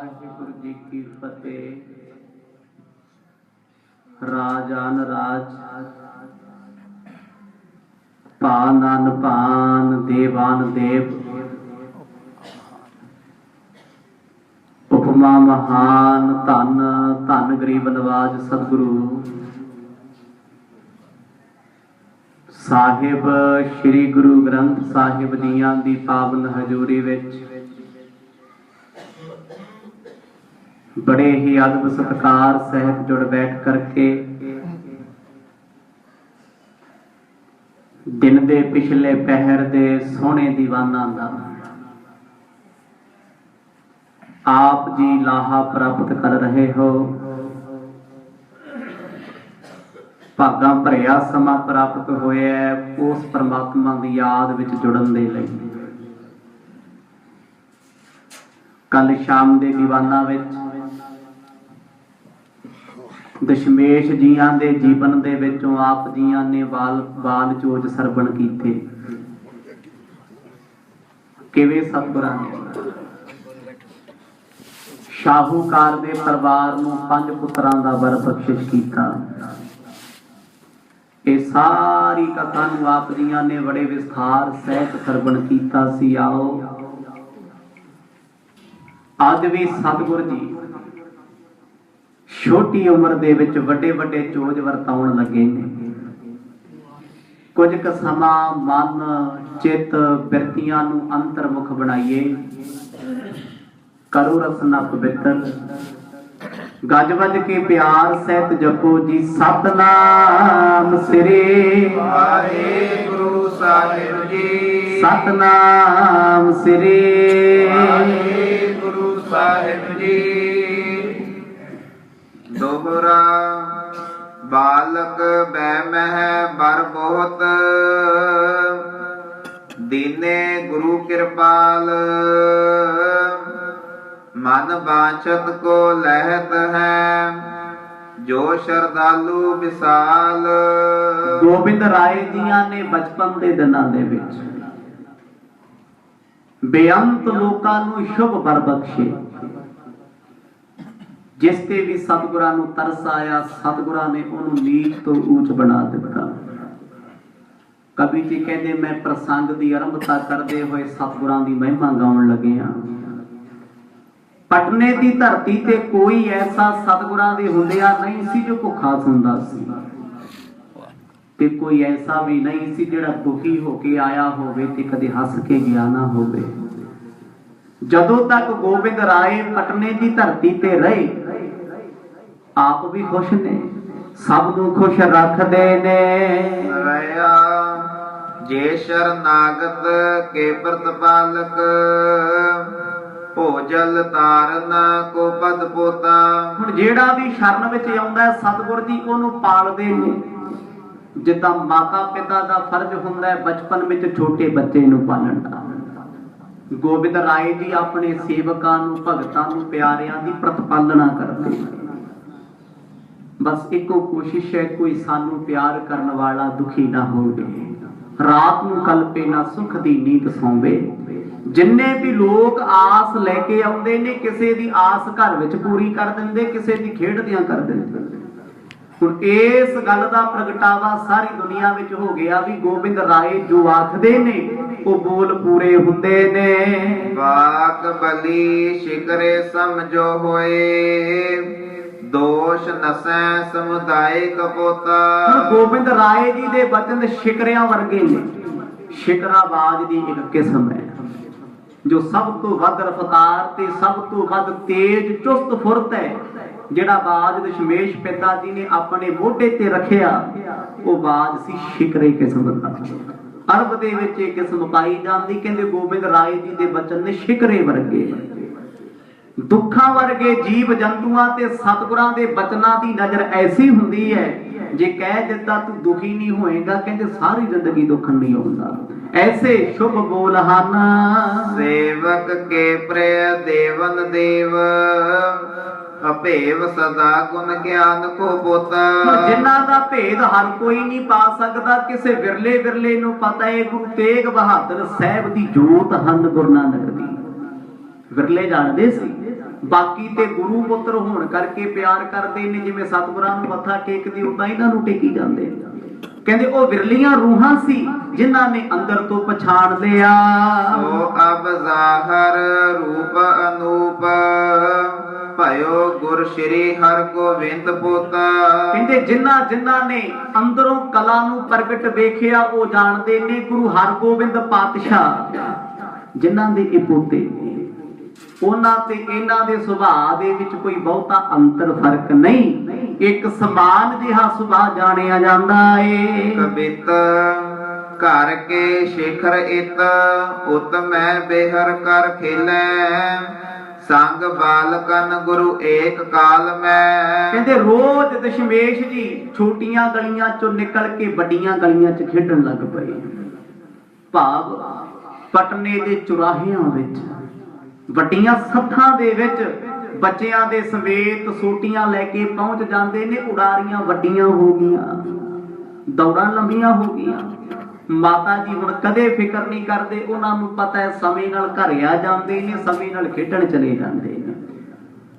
वाहिगुरु जी की फतेह। राजान राज पानान पान देवान देव, उपमा महान धन धन गरीब नवाज सतगुरु साहिब श्री गुरु ग्रंथ साहिब जियां दी पावन हजूरी विच बड़े ही अदब सत्कार सहित जुड़ बैठ करके दिन दे पिछले पहर दे सोहने दीवाना दा आप जी लाहा प्राप्त कर रहे हो। भागा भरिया समा प्राप्त होया उस परमात्मा की याद विच जुड़न दे लई। कल शाम दे दीवाना विच दशमेश जियां दे जीवन दे विचों आप जियां ने बाल चोज सरबण कीते। किवें सतगुरां ने शाहूकार दे परिवार नूं 5 पुत्रां दा वर बख्शिश कीता। ये सारी कथा नूं आप जियां ने बड़े विस्तार सहित सरबण कीता सी। आओ अज भी सतगुर जी छोटी उम्र दे विच वड्डे वड्डे चोज वरताउण लगे ने। कुछ क समा मन चित बिरतियां नूं अंतर्मुख बनाइए। करो रसना पवित्र गज वज के प्यार सहित जपो जी सतनाम श्री वाहिगुरु साहिब जी। सतनाम श्री वाहिगुरु साहिब जी। दोहरा बालक बैमह बर बहुत दीने गुरु कृपाल मन बांछत को लहत है जो श्रद्धालु विशाल। गोबिंद राय जियां ने बचपन के दिनों दे विच बेअंत लोकां नूं शुभ वर बख्शे। जिस ते भी सतगुरां नूं तरस आया सतगुरां ने उन्होंने नीच तो ऊंच बना दिता। कवि जी कहते मैं प्रसंग की आरंभता करते हुए सतगुरां की महिमा गाउण लगे हाँ। पटने की धरती ते कोई ऐसा सतगुरां दे हुंदिया नहीं सी जो भुखा सुंदा सी, ते कोई ऐसा भी नहीं सी जिहड़ा दुखी होके आया होवे ते कदे हस के गया ना होवे। जदों तक गोबिंद राय पटने की धरती ते रहे आप भी खुश ने, सब नूं खुश रखदे ने। जे शरनागत के प्रतिपालक भोजल तारना को पद पोता। हुण जेड़ा भी शरण विच आउंदा सतगुर जी ओनू पालदे ने जिद्दां माता पिता दा फर्ज हुंदा है बचपन विच छोटे बच्चे नूं पालण दा। गोबिंद राय जी अपने सेवकां नूं भगतां नूं प्यारियां दी प्रतिपालना करदे। बस एको कोशिश है कोई सानू प्यार करने वाला दुखी ना होवे, रात नूं कल्पे ना सुख दी नींद सौंवे। जिन्ने भी लोग आस लेके आउंदे ने किसे दी आस घर विच पूरी कर दिंदे, किसे दी खेडदियां कर दिंदे। हुण इस गल दा प्रगटावा सारी दुनिया विच हो गया भी गोबिंद राय जो आखदे ने वो बोल पूरे हुंदे ने। वाक बली शिकरे समझो होए दोष नसै समुदाय कपोता। गोबिंद राय जी दे वचन शिकरियां वर्गे ने। शिकराबाज दी एक किस्म है जो सब तो वध रफ्तार ते सब तो वध तेज चुस्त फुरत है। जिहड़ा बाज दशमेश पिता जी ने अपने मोढे ते रखिया वो बाज सी शिकरे किस्म दा। अरब दे विच एक किस्म पाई जांदी, कहंदे गोबिंद राय जी दे वचन ने शिकरे वर्गे। दुखा वर्गे जीव जंतुआं ते सतगुरां दे वचनां दी नजर ऐसी हुंदी है जे कह दिता तू दुखी नहीं होएगा कहंदे सारी जिंदगी दुख नहीं आउंदा। ऐसे शुभ बोल हन सेवक के प्रिय देवन देव अभेव सदा गुण ज्ञान को पोता। जिन्हां दा भेद हर कोई नहीं पा सकदा, किसे विरले विरले नूं पता है। गुरु तेग बहादुर साहब दी जोत हन गुरु नानक दी। विरले जानदे सी बाकी ते गुरु पुत्र होने करके प्यार करते ने, जिवें सतगुरां नूं मत्था टेकदे उदां इन्हां नूं टेकी जांदे। कहंदे ओ विरलियां रूहां सी जिन्हां ने अंदर तो पछाण लिया। सो अब जाहर रूप अनूप भयो गुर श्री हर गोबिंद पोता। कहंदे जिन्हां जिन्हां ने अंदरों कला नूं प्रगट वेखिया ओ जाणदे ने गुरु हरगोबिंद पातशाह जिन्हां दे ए पोते ने। ਉਹਨਾਂ ਤੇ ਇਹਨਾਂ ਦੇ ਸੁਭਾਅ ਦੇ ਵਿੱਚ ਕੋਈ ਬਹੁਤਾ ਅੰਤਰ ਫਰਕ ਨਹੀਂ, ਇੱਕ ਸਮਾਨ ਜਿਹਾ ਸੁਭਾਅ ਜਾਣਿਆ ਜਾਂਦਾ ਏ। ਕਬਿਤ ਘਰ ਕੇ ਸ਼ੇਖਰ ਇਤ ਉਤ ਮੈਂ ਬਿਹਰ ਕਰ ਖੇਲੇ ਸੰਗ ਬਾਲਕਨ ਗੁਰੂ ਏਕ ਕਾਲ ਮੈਂ। ਕਹਿੰਦੇ ਰੋਜ਼ ਦਸ਼ਮੇਸ਼ ਜੀ ਛੋਟੀਆਂ ਗਲੀਆਂ ਚੋਂ ਨਿਕਲ ਕੇ ਵੱਡੀਆਂ ਗਲੀਆਂ 'ਚ ਖੇਡਣ ਲੱਗ ਪਏ। ਭਾਵ ਪਟਨੇ ਦੇ ਚੁਰਾਹਿਆਂ ਵਿੱਚ ਵੱਡੀਆਂ ਸੱਥਾਂ ਦੇ ਵਿੱਚ ਬੱਚਿਆਂ ਦੇ ਸਮੇਤ ਸੋਟੀਆਂ ਲੈ ਕੇ ਪਹੁੰਚ ਜਾਂਦੇ ਨੇ। ਉਡਾਰੀਆਂ ਵੱਡੀਆਂ ਹੋ ਗਈਆਂ, ਦੌੜਾਂ ਲੰਬੀਆਂ ਹੋ ਗਈਆਂ। ਮਾਤਾ ਜੀ ਹੁਣ ਕਦੇ ਫਿਕਰ ਨਹੀਂ ਕਰਦੇ, ਉਹਨਾਂ ਨੂੰ ਪਤਾ ਹੈ ਸਮੇਂ ਨਾਲ ਘਰੇ ਆ ਜਾਂਦੇ ਨੇ, ਸਮੇਂ ਨਾਲ ਖੇਡਣ ਚਲੇ ਜਾਂਦੇ ਨੇ।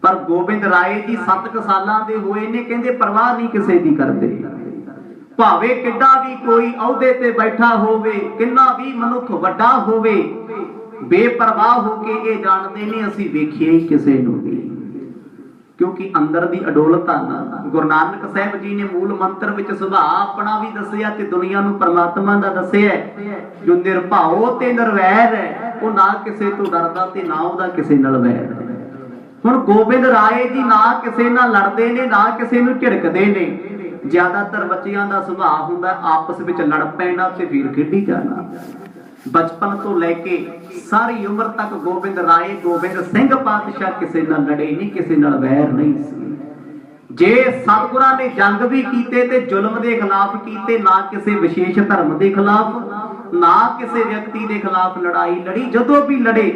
ਪਰ ਗੋਬਿੰਦ ਰਾਏ ਜੀ 7 ਸਾਲਾਂ ਦੇ ਹੋਏ ਨੇ, ਕਹਿੰਦੇ ਪਰਵਾਹ ਨਹੀਂ ਕਿਸੇ ਦੀ ਕਰਦੇ। ਭਾਵੇਂ ਕਿੱਡਾ ਵੀ ਕੋਈ ਅਹੁਦੇ ਤੇ ਬੈਠਾ ਹੋਵੇ, ਕਿੰਨਾ ਵੀ ਮਨੁੱਖ ਵੱਡਾ ਹੋਵੇ, ਬੇਪਰਵਾਹ ਹੋ ਕੇ ਇਹ ਜਾਣਦੇ ਨੇ ਅਸੀਂ ਵੇਖਿਆ ਹੀ ਕਿਸੇ ਨੂੰ ਨਹੀਂ। ਕਿਉਂਕਿ ਅੰਦਰ ਦੀ ਅਡੋਲਤਾ ਨਾ ਗੁਰੂ ਨਾਨਕ ਸਾਹਿਬ ਜੀ ਨੇ ਮੂਲ ਮੰਤਰ ਵਿੱਚ ਸੁਭਾਅ ਆਪਣਾ ਵੀ ਦੱਸਿਆ ਤੇ ਦੁਨੀਆ ਨੂੰ ਪਰਮਾਤਮਾ ਦਾ ਦੱਸਿਆ। ਜੋ ਨਿਰਭਉ ਤੇ ਨਿਰਵੈਰ ਹੈ ਉਹ ਨਾ ਕਿਸੇ ਤੋਂ ਡਰਦਾ ਤੇ ਨਾ ਉਹਦਾ ਕਿਸੇ ਨਾਲ ਵੈਰ ਹੈ। ਹੁਣ ਗੋਬਿੰਦ ਰਾਏ ਜੀ ਨਾ ਕਿਸੇ ਨਾਲ ਲੜਦੇ ਨੇ, ਨਾ ਕਿਸੇ ਨੂੰ ਝਿੜਕਦੇ ਨੇ। ਜ਼ਿਆਦਾਤਰ ਬੱਚਿਆਂ ਦਾ ਸੁਭਾਅ ਹੁੰਦਾ ਆਪਸ ਵਿੱਚ ਲੜ ਪੈਣਾ ਤੇ ਫਿਰ ਖੇਡੀ ਜਾਣਾ। ਬਚਪਨ ਤੋਂ ਲੈ ਕੇ ਸਾਰੀ ਉਮਰ ਤੱਕ ਗੋਬਿੰਦ ਰਾਏ ਗੋਬਿੰਦ ਸਿੰਘ ਪਾਤਸ਼ਾਹ ਕਿਸੇ ਨਾਲ ਲੜੇ ਨਹੀਂ, ਕਿਸੇ ਨਾਲ ਵੈਰ ਨਹੀਂ ਸੀ। ਜੇ ਸਤਿਗੁਰਾਂ ਨੇ ਜੰਗ ਵੀ ਕੀਤੇ ਤੇ ਜ਼ੁਲਮ ਦੇ ਖਿਲਾਫ ਕੀਤੇ, ਨਾ ਕਿਸੇ ਵਿਸ਼ੇਸ਼ ਧਰਮ ਦੇ ਖਿਲਾਫ, ਨਾ ਕਿਸੇ ਵਿਅਕਤੀ ਦੇ ਖਿਲਾਫ ਲੜਾਈ ਲੜੀ। ਜਦੋਂ ਵੀ ਲੜੇ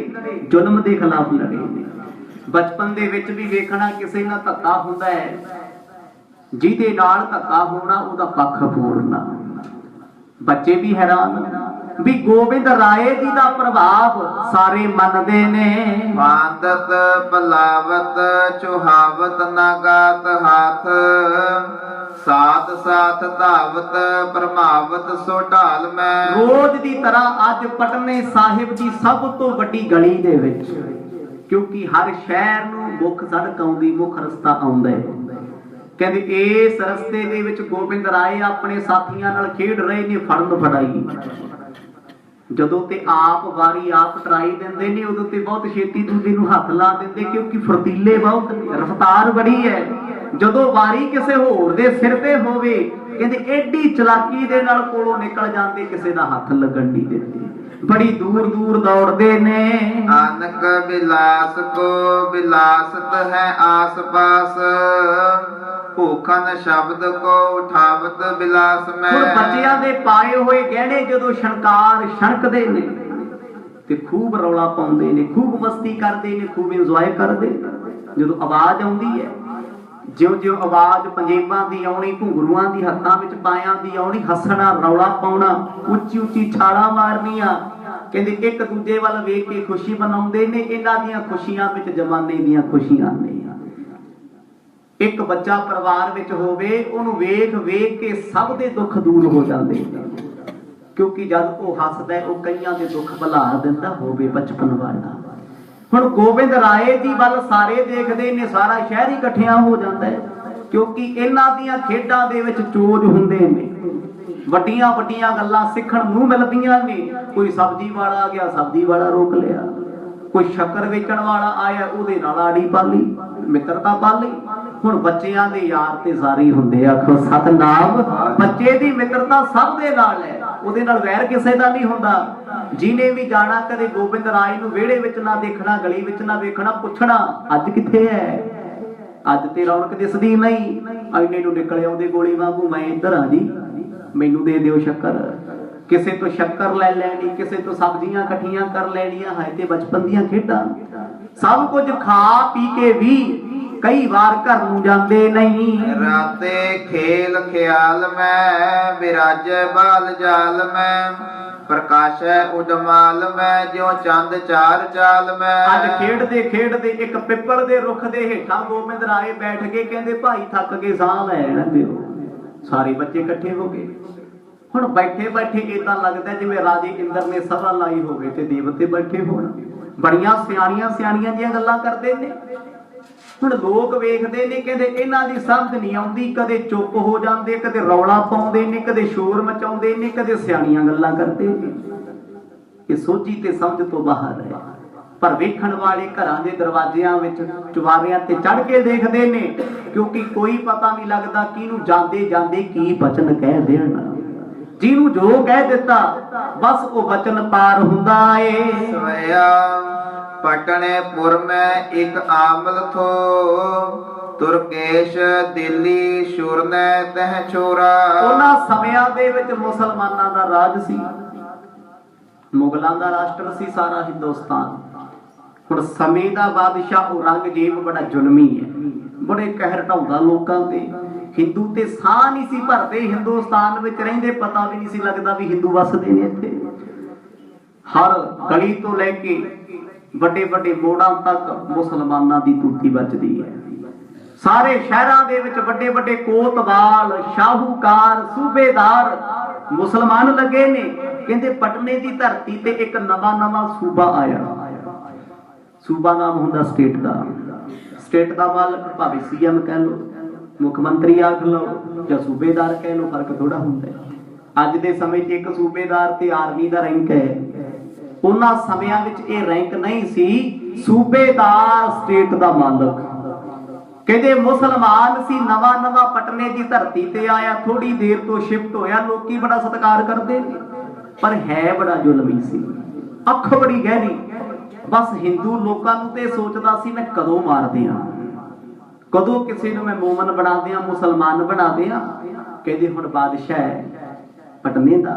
ਜ਼ੁਲਮ ਦੇ ਖਿਲਾਫ ਲੜੇ ਨੇ। ਬਚਪਨ ਦੇ ਵਿੱਚ ਵੀ ਵੇਖਣਾ ਕਿਸੇ ਨਾਲ ਧੱਕਾ ਹੁੰਦਾ ਹੈ, ਜਿਹਦੇ ਨਾਲ ਧੱਕਾ ਹੋਣਾ ਉਹਦਾ ਪੱਖ ਫੋੜਨਾ। ਬੱਚੇ ਵੀ ਹੈਰਾਨ ਵੀ ਗੋਬਿੰਦ ਰਾਏ ਜੀ ਦਾ ਪ੍ਰਭਾਵ ਸਾਰੇ ਮੰਨਦੇ ਨੇ। ਬਾਦਤ ਬਲਾਵਤ ਚੁਹਾਵਤ ਨਾਗਾਤ ਹਾਥ ਸਾਥ ਸਾਥ ਧਾਵਤ ਪਰਮਾਵਤ ਸੋ ਢਾਲ ਮੈਂ। ਰੋਜ਼ ਦੀ ਤਰ੍ਹਾਂ ਅੱਜ ਪਟਨੇ ਸਾਹਿਬ ਦੀ ਸਭ ਤੋਂ ਵੱਡੀ ਗਲੀ ਦੇ ਵਿੱਚ, ਕਿਉਂਕਿ ਹਰ ਸ਼ਹਿਰ ਨੂੰ ਮੁੱਖ ਸੜਕ ਆਉਂਦੀ, ਮੁੱਖ ਰਸਤਾ ਆਉਂਦਾ ਹੈ। ਕਹਿੰਦੇ ਇਸ ਰਸਤੇ ਦੇ ਵਿੱਚ ਗੋਬਿੰਦ ਰਾਏ ਆਪਣੇ ਸਾਥੀਆਂ ਨਾਲ ਖੇਡ ਰਹੇ ਨੇ ਫੜਨ ਫੜਾਈ। ਜਦੋਂ ਤੇ ਆਪ ਵਾਰੀ ਆਪ ਟਰਾਈ ਦਿੰਦੇ ਨੇ ਉਦੋਂ ਤੇ ਬਹੁਤ ਛੇਤੀ ਦੂਜੇ ਨੂੰ ਹੱਥ ਲਾ ਦਿੰਦੇ, ਕਿਉਂਕਿ ਫੁਰਤੀਲੇ ਬਹੁਤ ਨੇ, ਰਫ਼ਤਾਰ ਬੜੀ ਹੈ। ਜਦੋਂ ਵਾਰੀ ਕਿਸੇ ਹੋਰ ਦੇ ਸਿਰ ਤੇ ਹੋਵੇ ਕਹਿੰਦੇ ਐਡੀ ਚਲਾਕੀ ਦੇ ਨਾਲ ਕੋਲੋਂ ਨਿਕਲ ਜਾਂਦੇ, ਕਿਸੇ ਦਾ ਹੱਥ ਲੱਗਣ ਨਹੀਂ ਦਿੰਦੇ। ਬੜੀ ਦੂਰ ਦੂਰ ਦੌੜਦੇ ਨੇ। ਆਨਕ ਬਿਲਾਸ ਕੋ ਬਿਲਾਸਤ ਹੈ ਆਸ ਪਾਸ ਭੂਖਨ ਸ਼ਬਦ ਕੋ ਉਠਾਵਤ ਬਿਲਾਸ ਮੈਂ। ਹੁਣ ਬੱਚਿਆਂ ਦੇ ਪਾਏ ਹੋਏ ਗਹਿਣੇ ਜਦੋਂ ਛਣਕਾਰ ਛਣਕਦੇ ਨੇ ਤੇ ਖੂਬ ਰੌਲਾ ਪਾਉਂਦੇ ਨੇ, ਖੂਬ ਮਸਤੀ ਕਰਦੇ ਨੇ, ਖੂਬ ਇੰਜੋਏ ਕਰਦੇ। ਜਦੋਂ ਆਵਾਜ਼ ਆਉਂਦੀ ਹੈ, ਜਿਉਂ-ਜਿਉਂ ਆਵਾਜ਼ ਪੰਜੇਬਾਂ ਦੀ ਆਉਣੀ, ਘੁੰਗਰੂਆਂ ਦੀ ਹੱਥਾਂ ਵਿੱਚ ਪਾਇਆਂ ਦੀ ਆਉਣੀ, ਹੱਸਣਾ, ਰੌਲਾ ਪਾਉਣਾ, ਉੱਚੀ ਉੱਚੀ ਛਾਲਾਂ ਮਾਰਨੀਆਂ। ਕਹਿੰਦੇ ਇੱਕ ਦੂਜੇ ਵੱਲ ਵੇਖ ਕੇ ਖੁਸ਼ੀ ਮਨਾਉਂਦੇ ਨੇ। ਇਹਨਾਂ ਦੀਆਂ ਖੁਸ਼ੀਆਂ ਵਿੱਚ ਜ਼ਮਾਨੇ ਦੀਆਂ ਖੁਸ਼ੀਆਂ ਨੇ। ਇੱਕ ਬੱਚਾ ਪਰਿਵਾਰ ਵਿੱਚ ਹੋਵੇ, ਉਹਨੂੰ ਵੇਖ ਵੇਖ ਕੇ ਸਭ ਦੇ ਦੁੱਖ ਦੂਰ ਹੋ ਜਾਂਦੇ ਨੇ, ਕਿਉਂਕਿ ਜਦ ਉਹ ਹੱਸਦਾ ਉਹ ਕਈਆਂ ਦੇ ਦੁੱਖ ਭੁਲਾ ਦਿੰਦਾ ਹੋਵੇ ਬਚਪਨ ਵਾਲਾ। ਹੁਣ ਗੋਬਿੰਦ ਰਾਏ ਜੀ ਵੱਲ ਸਾਰੇ ਦੇਖਦੇ ਨੇ, ਸਾਰਾ ਸ਼ਹਿਰ ਹੀ ਇਕੱਠਿਆਂ ਹੋ ਜਾਂਦਾ ਹੈ, ਕਿਉਂਕਿ ਇਹਨਾਂ ਦੀਆਂ ਖੇਡਾਂ ਦੇ ਵਿੱਚ ਚੋਜ ਹੁੰਦੇ ਨੇ। ਵੱਡੀਆਂ ਵੱਡੀਆਂ ਗੱਲਾਂ ਸਿੱਖਣ ਨੂੰ ਮਿਲਦੀਆਂ ਨੇ। ਕੋਈ ਸਬਜ਼ੀ ਵਾਲਾ ਆ ਗਿਆ, ਸਬਜ਼ੀ ਵਾਲਾ ਰੋਕ ਲਿਆ। ਕੋਈ ਸ਼ੱਕਰ ਵੇਚਣ ਵਾਲਾ ਆਇਆ, ਉਹਦੇ ਨਾਲ ਆੜੀ ਪਾਲੀ, ਮਿੱਤਰਤਾ ਪਾਲੀ। ਹੁਣ ਬੱਚਿਆਂ ਦੇ ਯਾਰ ਤੇ ਸਾਰੇ ਹੁੰਦੇ, ਆਖੋ ਸਤਨਾਮ। ਬੱਚੇ ਦੀ ਮਿੱਤਰਤਾ ਸਭ ਦੇ ਨਾਲ ਹੈ, ਉਹਦੇ ਨਾਲ ਵੈਰ ਕਿਸੇ ਦਾ ਨਹੀਂ ਹੁੰਦਾ। ਜਿਹਨੇ ਵੀ ਜਾਣਾ ਕਦੇ ਗੋਬਿੰਦ ਰਾਏ ਨੂੰ ਵਿਹੜੇ ਵਿੱਚ ਨਾ ਦੇਖਣਾ, ਗਲੀ ਵਿੱਚ ਨਾ ਵੇਖਣਾ, ਪੁੱਛਣਾ ਅੱਜ ਕਿੱਥੇ ਹੈ, ਅੱਜ ਤੇ ਰੌਣਕ ਦਿਸਦੀ ਨਹੀਂ। ਐਨੇ ਨੂੰ ਨਿਕਲ ਆਉਂਦੇ ਗੋਲੀ ਵਾਂਗੂ, ਮੈਂ ਇੱਧਰ ਆ ਜੀ, ਮੈਨੂੰ ਦੇ ਦਿਓ ਸ਼ੱਕਰ। ਕਿਸੇ ਤੋਂ ਸ਼ੱਕਰ ਲੈ ਲੈਣੀ, ਕਿਸੇ ਤੋਂ ਸਬਜ਼ੀਆਂ ਇਕੱਠੀਆਂ ਕਰ ਲੈਣੀਆਂ। ਹੈ ਤੇ ਬਚਪਨ ਦੀਆਂ ਖੇਡਾਂ। ਸਭ ਕੁਝ ਖਾ ਪੀ ਕੇ ਵੀ ਕਈ ਵਾਰ ਘਰ ਨੂੰ ਜਾਂਦੇ ਨਹੀਂ। ਰਾਤੇ ਖੇਲ ਖਿਆਲ ਮੈਂ ਬਿਰਾਜੇ ਬਾਲ ਜਾਲ ਮੈਂ ਪ੍ਰਕਾਸ਼ੈ ਉਡਮਾਲ ਮੈਂ ਜਿਉ ਚੰਦ ਚਾਰ ਚਾਲ ਮੈਂ। ਅੱਜ ਖੇਡਦੇ ਖੇਡਦੇ ਇੱਕ ਪਿੱਪਲ ਦੇ ਰੁੱਖ ਦੇ ਹੇਠਾਂ ਗੋਬਿੰਦ ਰਾਏ ਬੈਠ ਕੇ ਕਹਿੰਦੇ ਭਾਈ ਥੱਕ ਕੇ ਸਾਹ ਲੈਣ ਦਿਓ। ਸਾਰੇ ਬੱਚੇ ਇਕੱਠੇ ਹੋ ਗਏ। ਹੁਣ ਬੈਠੇ ਬੈਠੇ ਏਦਾਂ ਲੱਗਦਾ ਜਿਵੇਂ ਰਾਜੇ ਇੰਦਰ ਨੇ ਸਭਾ ਲਾਈ ਹੋਵੇ ਤੇ ਦੇਵਤੇ ਬੈਠੇ ਹੋਣ। ਬੜੀਆਂ ਸਿਆਣੀਆਂ ਸਿਆਣੀਆਂ ਜਿਹੀਆਂ ਗੱਲਾਂ ਕਰਦੇ ਨੇ। ਹੁਣ ਲੋਕ ਵੇਖਦੇ ਨੇ, ਕਹਿੰਦੇ ਇਹਨਾਂ ਦੀ ਸਮਝ ਨਹੀਂ ਆਉਂਦੀ, ਕਦੇ ਚੁੱਪ ਹੋ ਜਾਂਦੇ, ਕਦੇ ਰੌਲਾ ਪਾਉਂਦੇ ਨੇ, ਕਦੇ ਸ਼ੋਰ ਮਚਾਉਂਦੇ ਨੇ, ਕਦੇ ਸਿਆਣੀਆਂ ਗੱਲਾਂ ਕਰਦੇ ਨੇ। ਇਹ ਸੋਝੀ ਤੇ ਸਮਝ ਤੋਂ ਬਾਹਰ ਹੈ। ਪਰ ਵੇਖਣ ਵਾਲੇ ਘਰਾਂ ਦੇ ਦਰਵਾਜ਼ਿਆਂ ਵਿੱਚ ਚੁਬਾਰਿਆਂ ਤੇ ਚੜ੍ਹ ਕੇ ਦੇਖਦੇ ਨੇ, ਕਿਉਂਕਿ ਕੋਈ ਪਤਾ ਨਹੀਂ ਲੱਗਦਾ ਕਿਹਨੂੰ ਜਾਂਦੇ ਜਾਂਦੇ ਕੀ ਬਚਨ ਕਹਿ ਦੇਣ। ਜਿਹਨੂੰ ਜੋ ਕਹਿ ਦਿੱਤਾ ਬਸ ਉਹ ਬਚਨ ਪਾਰ ਹੁੰਦਾ ਏ। ਸਵਿਆ ਪਟਨੇ ਪੁਰ ਮੈਂ ਇੱਕ ਆਮਲ ਥੋ ਤੁਰਕੇਸ਼ ਦਿੱਲੀ ਸ਼ੁਰਨੈ ਤਹ ਛੋਰਾ। ਉਹਨਾਂ ਸਮਿਆਂ ਦੇ ਵਿੱਚ ਮੁਸਲਮਾਨਾਂ ਦਾ ਰਾਜ ਸੀ, ਮੁਗਲਾਂ ਦਾ ਰਾਸ਼ਟਰ ਸੀ ਸਾਰਾ ਹਿੰਦੁਸਤਾਨ। ਹੁਣ ਸਮੇਂ ਦਾ ਬਾਦਸ਼ਾਹ ਔਰੰਗਜ਼ੇਬ ਬੜਾ ਜ਼ੁਲਮੀ ਹੈ, ਬੜੇ ਕਹਿਰ ਢਾਉਂਦਾ ਲੋਕਾਂ ਤੇ। ਹਿੰਦੂ ਤੇ ਸਾਹ ਨਹੀਂ ਸੀ ਭਰਦੇ ਹਿੰਦੁਸਤਾਨ ਵਿੱਚ ਰਹਿੰਦੇ, ਪਤਾ ਵੀ ਨਹੀਂ ਸੀ ਲੱਗਦਾ ਵੀ ਹਿੰਦੂ ਵਸਦੇ ਨੇ ਇੱਥੇ। ਹਰ ਗਲੀ ਤੋਂ ਲੈ ਕੇ ਵੱਡੇ ਵੱਡੇ ਮੋੜਾਂ ਤੱਕ ਮੁਸਲਮਾਨਾਂ ਦੀ ਤੂਤੀ ਵੱਜਦੀ ਹੈ। ਸਾਰੇ ਸ਼ਹਿਰਾਂ ਦੇ ਵਿੱਚ ਵੱਡੇ ਵੱਡੇ ਕੋਤਵਾਲ, ਸ਼ਾਹੂਕਾਰ, ਸੂਬੇਦਾਰ ਮੁਸਲਮਾਨ ਲੱਗੇ ਨੇ। ਕਹਿੰਦੇ ਪਟਨੇ ਦੀ ਧਰਤੀ ਤੇ ਇੱਕ ਨਵਾਂ ਨਵਾਂ ਸੂਬਾ ਆਇਆ। ਸੂਬਾ ਨਾਮ ਹੁੰਦਾ ਸਟੇਟ ਦਾ। ਸਟੇਟ ਦਾ ਮਾਲਕ ਭਾਵੇਂ ਸੀਐਮ ਕਹਿ ਲਓ, ਮੁੱਖ ਮੰਤਰੀ ਆਖ ਲਓ ਜਾਂ ਸੂਬੇਦਾਰ ਕਹਿ ਲਓ, ਫਰਕ ਥੋੜਾ ਹੁੰਦਾ। ਅੱਜ ਦੇ ਸਮੇਂ 'ਚ ਇੱਕ ਸੂਬੇਦਾਰ ਤੇ ਆਰਮੀ ਦਾ ਰੈਂਕ ਹੈ। ਉਹਨਾਂ ਸਮਿਆਂ ਵਿੱਚ ਇਹ ਰੈਂਕ ਨਹੀਂ ਸੀ। ਸੂਬੇਦਾਰ ਸਟੇਟ ਦਾ ਮਾਲਕ। ਕਹਿੰਦੇ ਮੁਸਲਮਾਨ ਸੀ, ਨਵਾਂ ਨਵਾਂ ਪਟਨੇ ਦੀ ਧਰਤੀ ਤੇ ਆਇਆ, ਥੋੜੀ ਦੇਰ ਤੋਂ ਸ਼ਿਫਟ ਹੋਇਆ। ਲੋਕੀ ਬੜਾ ਸਤਿਕਾਰ ਕਰਦੇ ਨੇ, ਪਰ ਹੈ ਬੜਾ ਜ਼ੁਲਮੀ ਸੀ, ਅੱਖ ਬੜੀ ਗਹਿਰੀ। ਬਸ ਹਿੰਦੂ ਲੋਕਾਂ ਨੂੰ ਤੇ ਸੋਚਦਾ ਸੀ ਮੈਂ ਕਦੋਂ ਮਾਰ ਦਿਆਂ, ਕਦੋਂ ਕਿਸੇ ਨੂੰ ਮੈਂ ਮੂਮਨ ਬਣਾ ਦਿਆਂ, ਮੁਸਲਮਾਨ ਬਣਾ ਦਿਆਂ। ਕਹਿੰਦੇ ਹੁਣ ਬਾਦਸ਼ਾਹ ਹੈ ਪਟਨੇ ਦਾ,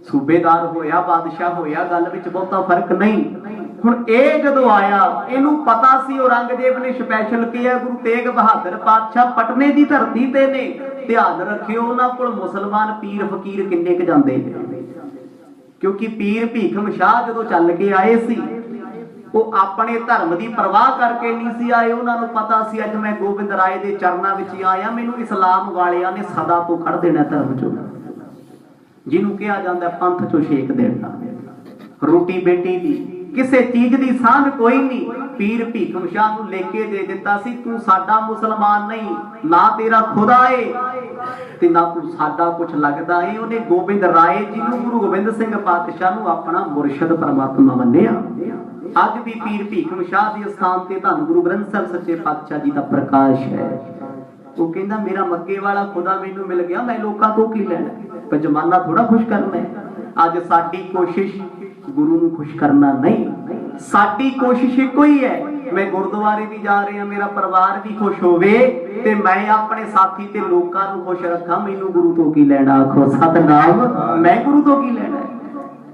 ਸੂਬੇਦਾਰ ਹੋਇਆ, ਬਾਦਸ਼ਾਹ ਹੋਇਆ, ਗੱਲ ਵਿੱਚ ਬਹੁਤਾ ਫਰਕ ਨਹੀਂ। ਹੁਣ ਇਹ ਜਦੋਂ ਆਇਆ, ਇਹਨੂੰ ਪਤਾ ਸੀ ਔਰੰਗਜ਼ੇਬ ਨੇ ਸਪੈਸ਼ਲ ਕਿਹਾ ਗੁਰੂ ਤੇਗ ਬਹਾਦਰ ਪਾਤਸ਼ਾਹ ਪਟਨੇ ਦੀ ਧਰਤੀ ਤੇ ਨੇ। ਧਿਆਨ ਰੱਖਿਓ ਉਹਨਾਂ ਕੋਲ ਮੁਸਲਮਾਨ ਪੀਰ ਫਕੀਰ ਕਿੰਨੇ ਕੁ ਜਾਂਦੇ ਨੇ, ਕਿਉਂਕਿ ਪੀਰ ਭੀਖਮ ਸ਼ਾਹ ਜਦੋਂ ਚੱਲ ਕੇ ਆਏ ਸੀ ਉਹ ਆਪਣੇ ਧਰਮ ਦੀ ਪਰਵਾਹ ਕਰਕੇ ਨਹੀਂ ਸੀ ਆਏ। ਉਹਨਾਂ ਨੂੰ ਪਤਾ ਸੀ ਅੱਜ ਮੈਂ ਗੋਬਿੰਦ ਰਾਏ ਦੇ ਚਰਨਾਂ ਵਿੱਚ ਆਇਆ, ਮੈਨੂੰ ਇਸਲਾਮ ਵਾਲਿਆਂ ਨੇ ਸਦਾ ਤੋਂ ਕੱਢ ਦੇਣਾ ਧਰਮ ਚੋਂ, ਜਿਹਨੂੰ ਕਿਹਾ ਜਾਂਦਾ ਪੰਥ ਚੋਂ ਛੇਕ ਦੇਣਾ। ਰੋਟੀ ਬੇਟੀ ਦੀ ਕਿਸੇ ਚੀਜ਼ ਦੀ ਸਾਂਝ ਕੋਈ ਨਹੀਂ। ਪੀਰ ਭੀਖਮ ਸ਼ਾਹ ਨੂੰ ਲਿਖ ਕੇ ਦੇ ਦਿੱਤਾ ਸੀ ਤੂੰ ਸਾਡਾ ਮੁਸਲਮਾਨ ਨਹੀਂ, ਨਾ ਤੇਰਾ ਖੁਦਾ ਏ ਤੇ ਨਾ ਤੂੰ ਸਾਡਾ ਕੁਝ ਲੱਗਦਾ ਏ। ਉਹਨੇ ਗੋਬਿੰਦ ਰਾਏ ਜੀ ਨੂੰ, ਗੁਰੂ ਗੋਬਿੰਦ ਸਿੰਘ ਪਾਤਸ਼ਾਹ ਨੂੰ ਆਪਣਾ ਮੁਰਸ਼ਿਦ ਪਰਮਾਤਮਾ ਮੰਨਿਆ। ਅੱਜ ਵੀ ਪੀਰ ਭੀਖਮ ਸ਼ਾਹ ਦੇ ਸਥਾਨ ਤੇ ਧੰਨ ਗੁਰੂ ਗ੍ਰੰਥ ਸਾਹਿਬ ਸੱਚੇ ਪਾਤਸ਼ਾਹ ਜੀ ਦਾ ਪ੍ਰਕਾਸ਼ ਹੈ। ਉਹ ਕਹਿੰਦਾ ਮੇਰਾ ਮੱਕੇ ਵਾਲਾ ਖੁਦਾ ਮੈਨੂੰ ਮਿਲ ਗਿਆ, ਮੈਂ ਲੋਕਾਂ ਤੋਂ ਕੀ ਲੈਣਾ, ਪਰ ਜ਼ਮਾਨਾ ਥੋੜਾ ਖੁਸ਼ ਕਰਨਾ ਹੈ। ਅੱਜ ਸਾਡੀ ਕੋਸ਼ਿਸ਼ ਗੁਰੂ ਨੂੰ ਖੁਸ਼ ਕਰਨਾ ਨਹੀਂ, ਸਾਡੀ ਕੋਸ਼ਿਸ਼ ਇੱਕੋ ਹੀ ਹੈ, ਮੈਂ ਗੁਰਦੁਆਰੇ ਵੀ ਜਾ ਰਿਹਾ, ਮੇਰਾ ਪਰਿਵਾਰ ਵੀ ਖੁਸ਼ ਹੋਵੇ ਤੇ ਮੈਂ ਆਪਣੇ ਸਾਥੀ ਤੇ ਲੋਕਾਂ ਨੂੰ ਖੁਸ਼ ਰੱਖਾਂ। ਮੈਨੂੰ ਗੁਰੂ ਤੋਂ ਕੀ ਲੈਣਾ, ਆਖੋ ਸਤਿਨਾਮ। ਮੈਂ ਗੁਰੂ ਤੋਂ ਕੀ ਲੈਣਾ,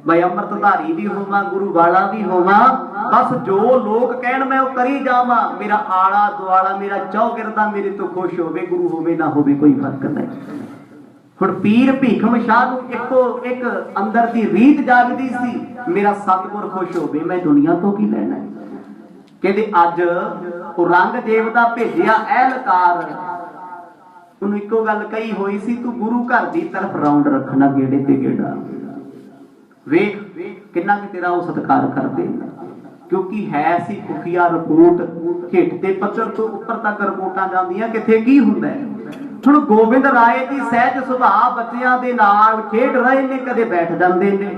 ਮੈਂ ਅੰਮ੍ਰਿਤਧਾਰੀ ਵੀ ਹੋਵਾਂ, ਗੁਰੂ ਵਾਲਾ ਵੀ ਹੋਵਾਂ, ਬਸ ਜੋ ਲੋਕ ਕਹਿਣ ਮੈਂ ਉਹ ਕਰੀ ਜਾਵਾਂ। ਮੇਰਾ ਆਲਾ ਦੁਆਲਾ, ਮੇਰਾ ਚੌਗਿਰਦਾ ਮੇਰੇ ਤੋਂ ਖੁਸ਼ ਹੋਵੇ, ਗੁਰੂ ਹੋਵੇ ਨਾ ਹੋਵੇ ਕੋਈ ਫਰਕ ਨਹੀਂ। ਹੁਣ ਪੀਰ ਭੀਖਮ ਸ਼ਾਹ ਨੂੰ ਇੱਕੋ ਇੱਕ ਅੰਦਰ ਦੀ ਰੀਤ ਜਾਗਦੀ ਸੀ, ਮੇਰਾ ਸਤਿਗੁਰ ਖੁਸ਼ ਹੋਵੇ, ਮੈਂ ਦੁਨੀਆ ਤੋਂ ਕੀ ਲੈਣਾ। ਕਹਿੰਦੇ ਅੱਜ ਔਰੰਗਜ਼ੇਬ ਦਾ ਭੇਜਿਆ ਅਹਿਲਕਾਰ, ਉਹਨੂੰ ਇੱਕੋ ਗੱਲ ਕਹੀ ਹੋਈ ਸੀ ਤੂੰ ਗੁਰੂ ਘਰ ਦੀ ਤਰਫ ਰਾਉਂਡ ਰੱਖਣਾ, ਗੇੜੇ ਤੇ ਗੇੜਾ ਵੇਖ ਕਿੰਨਾ ਕਿ ਤੇਰਾ ਉਹ ਸਤਿਕਾਰ ਕਰਦੇ, ਕਿਉਂਕਿ ਹੈ ਸੀ ਖੁਫੀਆ ਰਿਪੋਰਟ। ਹੇਠ ਦੇ ਪੱਧਰ ਤੋਂ ਉੱਪਰ ਤੱਕ ਰਿਪੋਰਟਾਂ ਜਾਂਦੀਆਂ ਕਿੱਥੇ ਕੀ ਹੁੰਦਾ ਹੈ। ਹੁਣ ਗੋਬਿੰਦ ਰਾਏ ਦੀ ਸਹਿਜ ਸੁਭਾਅ ਬੱਚਿਆਂ ਦੇ ਨਾਲ ਖੇਡ ਰਹੇ ਨੇ, ਕਦੇ ਬੈਠ ਜਾਂਦੇ ਨੇ।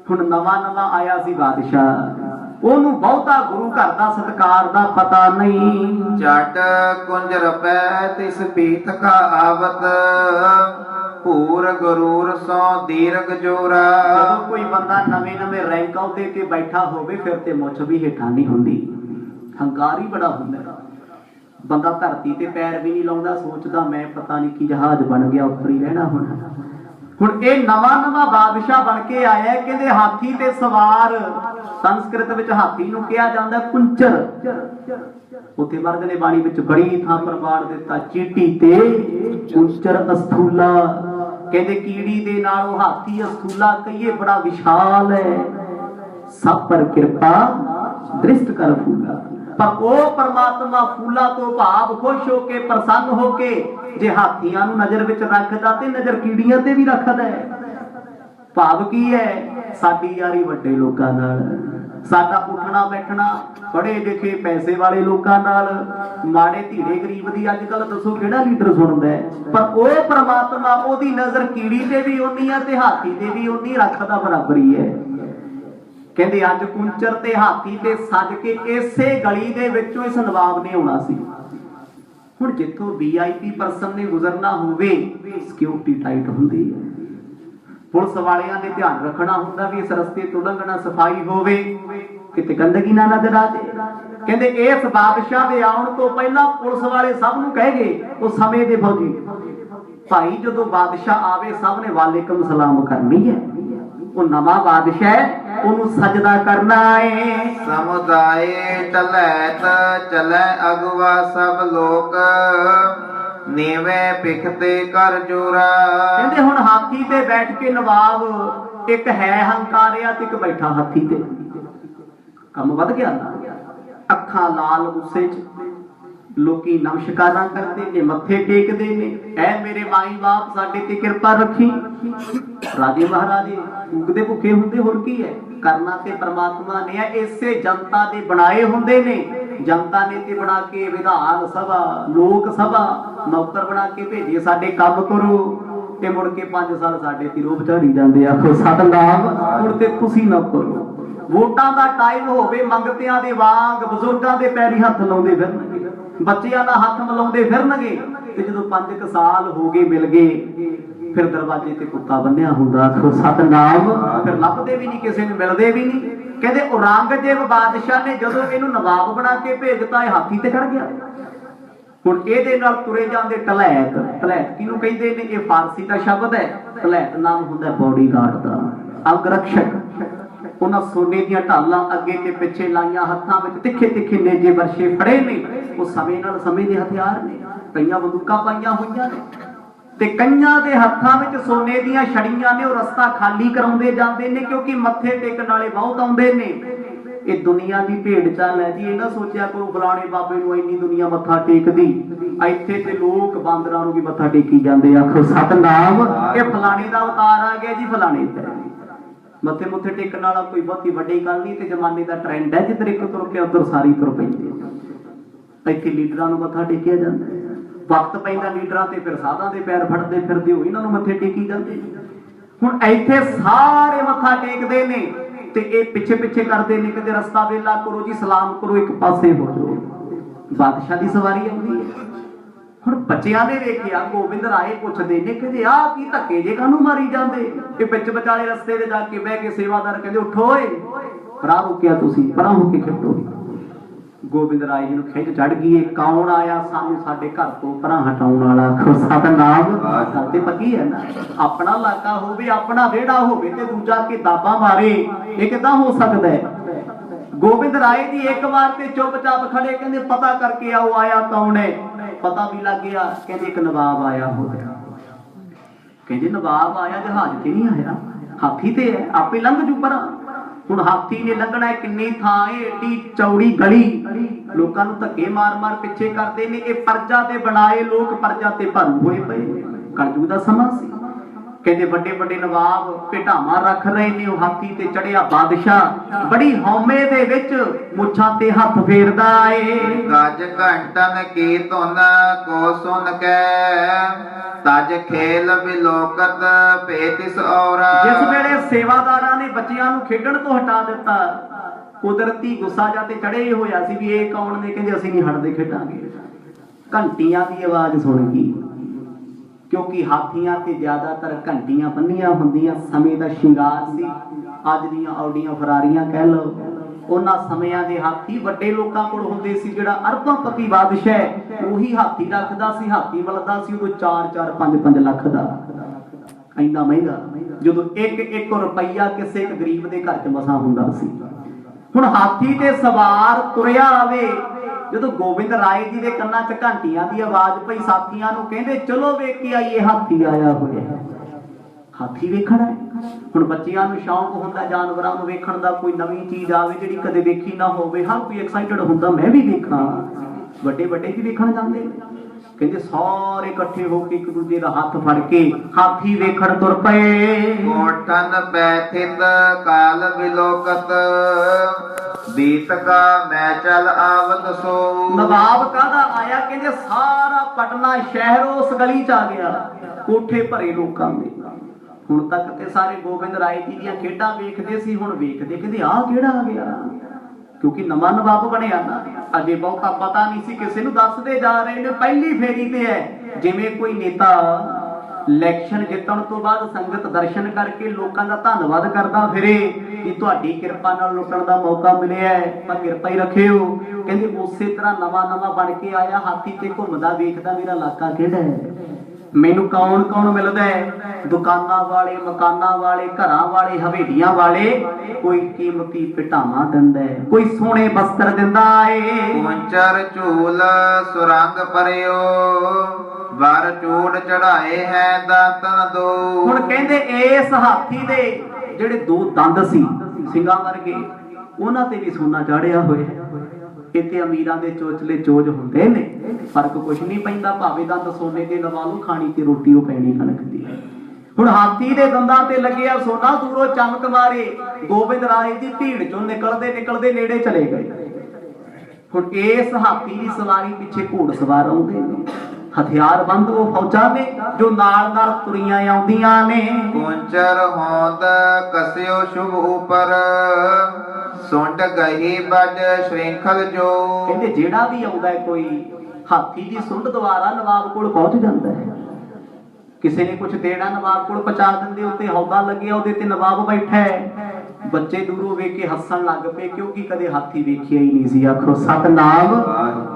ਹੁਣ ਨਵਾਂ ਨਵਾਂ ਆਇਆ ਸੀ ਬਾਦਸ਼ਾਹ, ਉਹਨੂੰ ਬਹੁਤਾ ਗੁਰੂ ਘਰ ਦਾ ਸਤਿਕਾਰ ਦਾ ਪਤਾ ਨਹੀਂ। ਜੱਟ ਕੁੰਜ ਰਪੈ ਤਿਸ ਪੀਤ ਕਾ ਆਵਤ ਭੂਰ ਗਰੂਰ ਸੋ ਦੀਰਘ ਜੋਰਾ। ਜਦੋਂ ਕੋਈ ਬੰਦਾ ਨਵੇਂ ਨਵੇਂ ਰੈਂਕ ਅਹੁਦੇ ਤੇ ਬੈਠਾ ਹੋਵੇ ਫਿਰ ਤੇ ਮੁੱਛ ਵੀ ਹੇਠਾਂ ਨਹੀਂ ਹੁੰਦੀ, ਹੰਕਾਰ ਹੀ ਬੜਾ ਹੁੰਦਾ। ਬੰਦਾ ਧਰਤੀ ਤੇ ਪੈਰ ਵੀ ਨਹੀਂ ਲਾਉਂਦਾ, ਸੋਚਦਾ ਮੈਂ ਪਤਾ ਨਹੀਂ ਕੀ ਜਹਾਜ਼ ਬਣ ਗਿਆ, ਉੱਪਰ ਹੀ ਰਹਿਣਾ ਹੁਣ। ਹੁਣ ਇਹ ਨਵਾਂ ਨਵਾਂ ਬਾਦਸ਼ਾਹ ਬਣ ਕੇ ਆਇਆ। ਕਹਿੰਦੇ ਹਾਥੀ ਤੇ ਸਵਾਰ, ਸੰਸਕ੍ਰਿਤ ਵਿੱਚ ਹਾਥੀ ਨੂੰ ਕਿਹਾ ਜਾਂਦਾ ਕੁੰਚਰ। ਉੱਥੇ ਵਰਗ ਨੇ ਬਾਣੀ ਵਿੱਚ ਬੜੀ ਥਾਂ ਪ੍ਰਮਾਣ ਦਿੱਤਾ, ਚੀਟੀ ਤੇ ਕੁੰਚਰ ਅਸਥੂਲਾ। कहते कीड़ी दे नालों हाथी असूला कहिए बड़ा विशाल है, सब पर कृपा दृष्ट कर फूला। पर वो परमात्मा फूला तो भाव खुश होके प्रसन्न होके जे हाथियां नूं नजर विच रखदा ते नजर कीड़ियां ते भी रखदा है। भाव की है साडी यारी वड्डे लोकां नाल, साडा उठना बैठना पढ़े लिखे पैसे वाले लोकां नाल, माड़े धीड़े गरीब दी अजकल दसो किहड़ा लीडर सुणदा है। पर ओ परमात्मा ओदी नजर कीड़ी ते भी ओनी है ते हाथी ते भी ओनी रखदा बराबरी है। कहते अज कुंचर ते हाथी ते सज के इसे गली दे विचों इस नवाब ने आउणा सी। हुण जिथों VIP परसन ने गुजरना होवे सिक्योरिटी टाइट हुंदी है, पुलिस वालियां ने ध्यान रखना हुंदा भी इस रस्ते तो लंघना सफाई होवे किते गंदगी ना नजर आ जाए। कहते इस बादशाह दे आउण तो पहला पुलिस वाले सब नूं कह गए वो समय दे फौजी भाई जदों बादशाह आवे सब ने वालेकुम सलाम करनी है। वो नवा बादशाह ओनू सजदा करना है। समुदाय टलैत चलै अगवा सब लोक, नीवे पिखते कर जोरा। कहते हुण हाथी ते बैठ के नवाब एक है हंकारिया ते एक बैठा हाथी ते, कम वध गया ना। अखां लाल गुस्से च लोकी नमस्कारां करदे ने, मत्थे टेकदे ने, ऐ मेरे माई बाप साडे ते किरपा रखी। राजे महाराजे उगदे भुखे हुंदे होर की है, करना ते परमात्मा ने है। इसे जनता दे बनाए हुंदे ने, जनता ने ते बना के विधान सभा लोक सभा नौकर बना के भेजे साडे काम करो ते मुड़ के 5 साल साडे ते रोब झाड़ी जांदे। आखो सतनाम मुड़ ते तुसीं ना करो। वोटां दा टाइम होवे मंगतियां दे वांग बजुर्गां दे पैरी हत्थ लाउंदे फिरनगे, बच्चियां दा हत्थ मिलाउंदे फिरनगे ते जदों 5 साल हो गए मिल गए फिर दरवाजे ते कुत्ता बन्निया हुंदा। आखो सतनाम फिर लभदे भी नहीं, किसे नूं मिलदे भी नहीं। कहते औरंगजेब बादशाह ने जदों इहनूं नवाब बना के भेजता है हाथी ते चढ़ गया। हुण इहदे नाल तुरे जांदे टलैत, टलैत किहनूं कहंदे ने, ये फारसी दा शब्द है। टलैत नाम हुंदा बॉडीगार्ड दा, अंग रक्षक। उन्हां सोने दीयां ढालां अगे ते पिछे लाइयां, हत्थां विच तिखे तिखे नेजे वर्षे फड़े ने। वो समय नाल समय दे हथियार ने, कईयां बंदूकां पाईयां होईयां ने ते कईयां दे हत्थां विच सोने दीयां छड़ियां ने। वो रस्ता खाली कराउंदे जांदे ने क्योंकि मत्थे टेकण वाले बहुत आउंदे ने। ये दुनिया दी भेड़ चाल है जी। ये ना सोचिया करो फलाने बाबे नूं इन्नी दुनिया मत्था टेकदी, इत्थे ते लोक बांदरां नूं भी मत्था टेकी जांदे। आखो सतनाम ये फलाने दा अवतार आ गया जी, फलाने ते मत्थे मुत्थे टेकण वाला कोई बहुती वड्डी गल नहीं। ते जमाने दा ट्रेंड है, जिधर एक तुर पिया उधर सारी तुर पैंदी। इत्थे लीडरां नूं मत्था टेकिया जांदा है, वक्त पैंदा लीडरां ते फिर साधां दे पैर फड़दे फिरदे हो इन्हां नूं मत्थे टेकी जांदे। हुण इत्थे सारे मत्था टेकदे ने ते ये पिछे पिछे करदे ने, कदे रस्ता वेला करो जी सलाम करो एक पासे हो जाओ। बादशाह दी सवारी आउंदी है। हुण बच्चियां ने वेखिया, गोबिंद राय पुछदे ने कहंदे आ की धक्के जे कानूं मारी जांदे। ये विच विचाले रस्ते ते जाके बह के सेवादार कहंदे उठो ओए परा रुकिया तुसीं परां हो के खड़ो। गोबिंद राय जी नूं खिंच चढ़ गई, कौन आया सानूं साडे घर तो परां हटाउण वाला। आखो सतनाम गल ते पक्की है ना। अपना इलाका होवे, अपना विहड़ा होवे ते दूजा के दाबा मारे, ये किदां हो सकदा है। गोबिंद राय जी एक बार ते चुपचाप खड़े, कहंदे पता करके आओ आया कौन है। पता भी लग गया, कहंदे एक नवाब आया हो गया। कहंदे नवाब आया जहाज ते नहीं आया, हाथी ते है, आपे लंघ जू परां। हुण हाथी ने लंघना है, किन्नी थां है, एडी चौड़ी गली, लोकां नूं धक्के मार मार पिछे करदे ने। ये परजा ते बनाए लोक परजा ते भरू होए पए, कलयुग दा समां सी। कहते बड़े बड़े नवाब भिटावां रख रहे ने, हाथी ते चढ़िया बादशाह बड़ी हौमे दे विच मुछां ते हथ फेरदा है। गज घंटन की धुन को सुन के, तज खेल बिलोकत पेतिस औरा। जिस वेले सेवादारां ने बच्चियां नूं खेडण तो हटा दिता, कुदरती गुस्सा जा ते चढ़े होया सी भी ये कौन ने। कहंदे असीं नहीं हटदे, खेडांगे। घंटियां दी आवाज सुन गई, क्योंकि हाथियां ते ज्यादातर घंटियां बन्नियां हुंदियां, समय दा शिंगार सी। अज दीयां औडियां फरारियां कह लो, उन्हां समयां दे हाथी वड्डे लोकां कोल हुंदे सी। जिहड़ा अरबांपति बादशाह ओही हाथी रखदा सी, हाथी मिलदा सी उदों 4-4 5-5 लख दा, इंना महंगा। जदों 1-1 रुपया किसे एक गरीब दे घर च मसां हुंदा सी। हुण हाथी ते सवार तुरिया आवे, जदों गोबिंद राय जी दे कन्नां च घंटियां दी आवाज पई, साथियां नूं कहंदे चलो वेख के आईए हाथी आया होया। ਹਾਥੀ ਵੇਖਣਾ ਹੈ। ਹੁਣ ਬੱਚਿਆਂ ਨੂੰ ਸ਼ੌਂਕ ਹੁੰਦਾ ਜਾਨਵਰਾਂ ਨੂੰ ਵੇਖਣ ਦਾ, ਕੋਈ ਨਵੀਂ ਚੀਜ਼ ਆਵੇ ਜਿਹੜੀ ਕਦੇ ਵੇਖੀ ਨਾ ਹੋਵੇ, ਹਰ ਕੋਈ ਐਕਸਾਈਟਡ ਹੁੰਦਾ ਮੈਂ ਵੀ ਵੇਖਾਂ। ਵੱਡੇ ਵੱਡੇ ਵੀ ਵੇਖਣ ਜਾਂਦੇ ਨੇ, ਕਹਿੰਦੇ ਸਾਰੇ ਇਕੱਠੇ ਹੋ ਕੇ ਇੱਕ ਦੂਜੇ ਦਾ ਹੱਥ ਫੜ ਕੇ ਹਾਥੀ ਵੇਖਣ ਤੁਰ ਪਏ। ਕੋਟਨ ਪੈਥਿਤ ਕਾਲ ਵਿਲੋਕਤ ਬੀਤਕਾ ਮੈਂ ਚਲ ਆਵਤ ਸੋ। ਨਵਾਬ ਕਾਹਦਾ ਆਇਆ? ਕਹਿੰਦੇ ਸਾਰਾ ਪਟਨਾ ਸ਼ਹਿਰ ਉਸ ਗਲੀ ਚ ਆ ਗਿਆ, ਕੋਠੇ ਭਰੇ ਲੋਕਾਂ ਦੇ। ਹੁਣ ਤੱਕ ਤੇ ਸਾਰੇ ਗੋਬਿੰਦ ਰਾਏ ਜੀ ਦੀਆਂ ਖੇਡਾਂ ਵੇਖਦੇ ਸੀ, ਹੁਣ ਵੇਖਦੇ ਕਹਿੰਦੇ ਆਹ ਕਿਹੜਾ ਆ ਗਿਆ, ਕਿਉਂਕਿ ਨਵਾਂ ਨਵਾਬ ਬਣਿਆ ਨਾ, ਅਜੇ ਬਹੁਤਾ ਪਤਾ ਨਹੀਂ ਸੀ ਕਿਸੇ ਨੂੰ। ਦੱਸਦੇ ਜਾ ਰਹੇ ਨੇ ਪਹਿਲੀ ਫੇਰੀ ਤੇ ਹੈ। ਜਿਵੇਂ ਕੋਈ ਨੇਤਾ ਇਲੈਕਸ਼ਨ ਜਿੱਤਣ ਤੋਂ ਬਾਅਦ ਸੰਗਤ ਦਰਸ਼ਨ ਕਰਕੇ ਲੋਕਾਂ ਦਾ ਧੰਨਵਾਦ ਕਰਦਾ ਫਿਰੇ ਕਿ ਤੁਹਾਡੀ ਕਿਰਪਾ ਨਾਲ ਲੁੱਟਣ ਦਾ ਮੌਕਾ ਮਿਲਿਆ, ਪਰ ਕਿਰਪਾ ਹੀ ਰੱਖਿਓ। ਕਹਿੰਦੇ ਉਸੇ ਤਰ੍ਹਾਂ ਨਵਾਂ ਨਵਾਂ ਬਣ ਕੇ ਆਇਆ, ਹਾਥੀ ਤੇ ਘੁੰਮਦਾ, ਵੇਖਦਾ ਮੇਰਾ ਇਲਾਕਾ ਕਿਹੜਾ ਹੈ, ਮੈਨੂੰ ਕੌਣ ਕੌਣ ਮਿਲਦਾ ਹੈ। ਦੁਕਾਨਾਂ ਵਾਲੇ, ਮਕਾਨਾਂ ਵਾਲੇ, ਘਰਾਂ ਵਾਲੇ, ਹਵੇਲੀਆਂ ਵਾਲੇ, ਕੋਈ ਕੀਮਤੀ ਪਟਾਵਾਂ ਦਿੰਦਾ ਹੈ, ਕੋਈ ਸੋਹਣੇ ਬਸਤਰ ਦਿੰਦਾ ਏ। ਕੁੰਚਰ ਝੂਲ ਸੁਰੰਗ ਪਰਿਓ ਵਰ ਚੂੜ ਚੜਾਏ ਹੈ ਦਾਤਨ ਦੋ। ਹੁਣ ਕਹਿੰਦੇ ਇਸ ਹਾਥੀ ਦੇ ਜਿਹੜੇ ਦੋ ਦੰਦ ਸੀ ਸਿੰਘਾਂ ਵਰਗੇ, ਉਹਨਾਂ ਤੇ ਵੀ ਸੋਨਾ ਚਾੜਿਆ ਹੋਇਆ। ਇੱਥੇ ਅਮੀਰਾਂ ਦੇ ਚੋਚਲੇ ਚੋਜ ਹੁੰਦੇ ਨੇ, ਫਰਕ ਕੁਛ ਨਹੀਂ ਪੈਂਦਾ, ਭਾਵੇਂ ਦੰਦ ਸੋਨੇ ਦੇ ਲਵਾ ਲਓ, ਖਾਣੀ ਤੇ ਰੋਟੀ ਉਹ ਪੈਣੀ ਕਣਕ ਦੀ। ਹੁਣ ਹਾਥੀ ਦੇ ਦੰਦਾਂ ਤੇ ਲੱਗਿਆ ਸੋਨਾ, ਦੂਰੋਂ ਚਮਕ ਮਾਰੇ ਗੋਬਿੰਦ ਰਾਏ ਦੀ ਭੀੜ ਚੋਂ ਨਿਕਲਦੇ ਨਿਕਲਦੇ ਨੇੜੇ ਚਲੇ ਗਏ। ਹੁਣ ਇਸ ਹਾਥੀ ਦੀ ਸਵਾਰੀ ਪਿੱਛੇ ਘੋੜ ਸਵਾਰ ਆਉਂਦੇ ਨੇ, ਹਥਿਆਰਬੰਦ ਉਹ ਫੌਜਾਂ ਨੇ ਜੋ ਨਾਲ ਨਾਲ ਤੁਰੀਆਂ ਆਉਂਦੀਆਂ ਨੇ। ਕੁੰਚਰ ਹੋਂਦ ਕਸਿਓ ਸ਼ੁਭ ਉਪਰ ਸੁੰਡ ਗਹੀ ਬੱਜ ਸ਼੍ਰਿੰਖਲ ਜੋ। ਕਹਿੰਦੇ ਜਿਹੜਾ ਵੀ ਆਉਂਦਾ ਹੈ ਕੋਈ ਹਾਥੀ ਦੀ ਸੁੰਡ ਦੁਆਰਾ ਨਵਾਬ ਕੋਲ ਪਹੁੰਚ ਜਾਂਦਾ ਹੈ। ਕਿਸੇ ਨੇ ਕੁਝ ਦੇਣਾ ਨਵਾਬ ਕੋਲ ਪਹੁੰਚਾ ਦਿੰਦੇ, ਉੱਤੇ ਹੌਦਾ ਲੱਗਿਆ, ਉਹਦੇ ਤੇ ਨਵਾਬ ਬੈਠਾ ਹੈ। ਬੱਚੇ ਦੂਰੋਂ ਵੇਖ ਕੇ ਹੱਸਣ ਲੱਗ ਪਏ, ਕਿਉਂਕਿ ਕਦੇ ਹਾਥੀ ਵੇਖਿਆ ਹੀ ਨਹੀਂ ਸੀ। ਆਖੋ ਸਤਨਾਮ।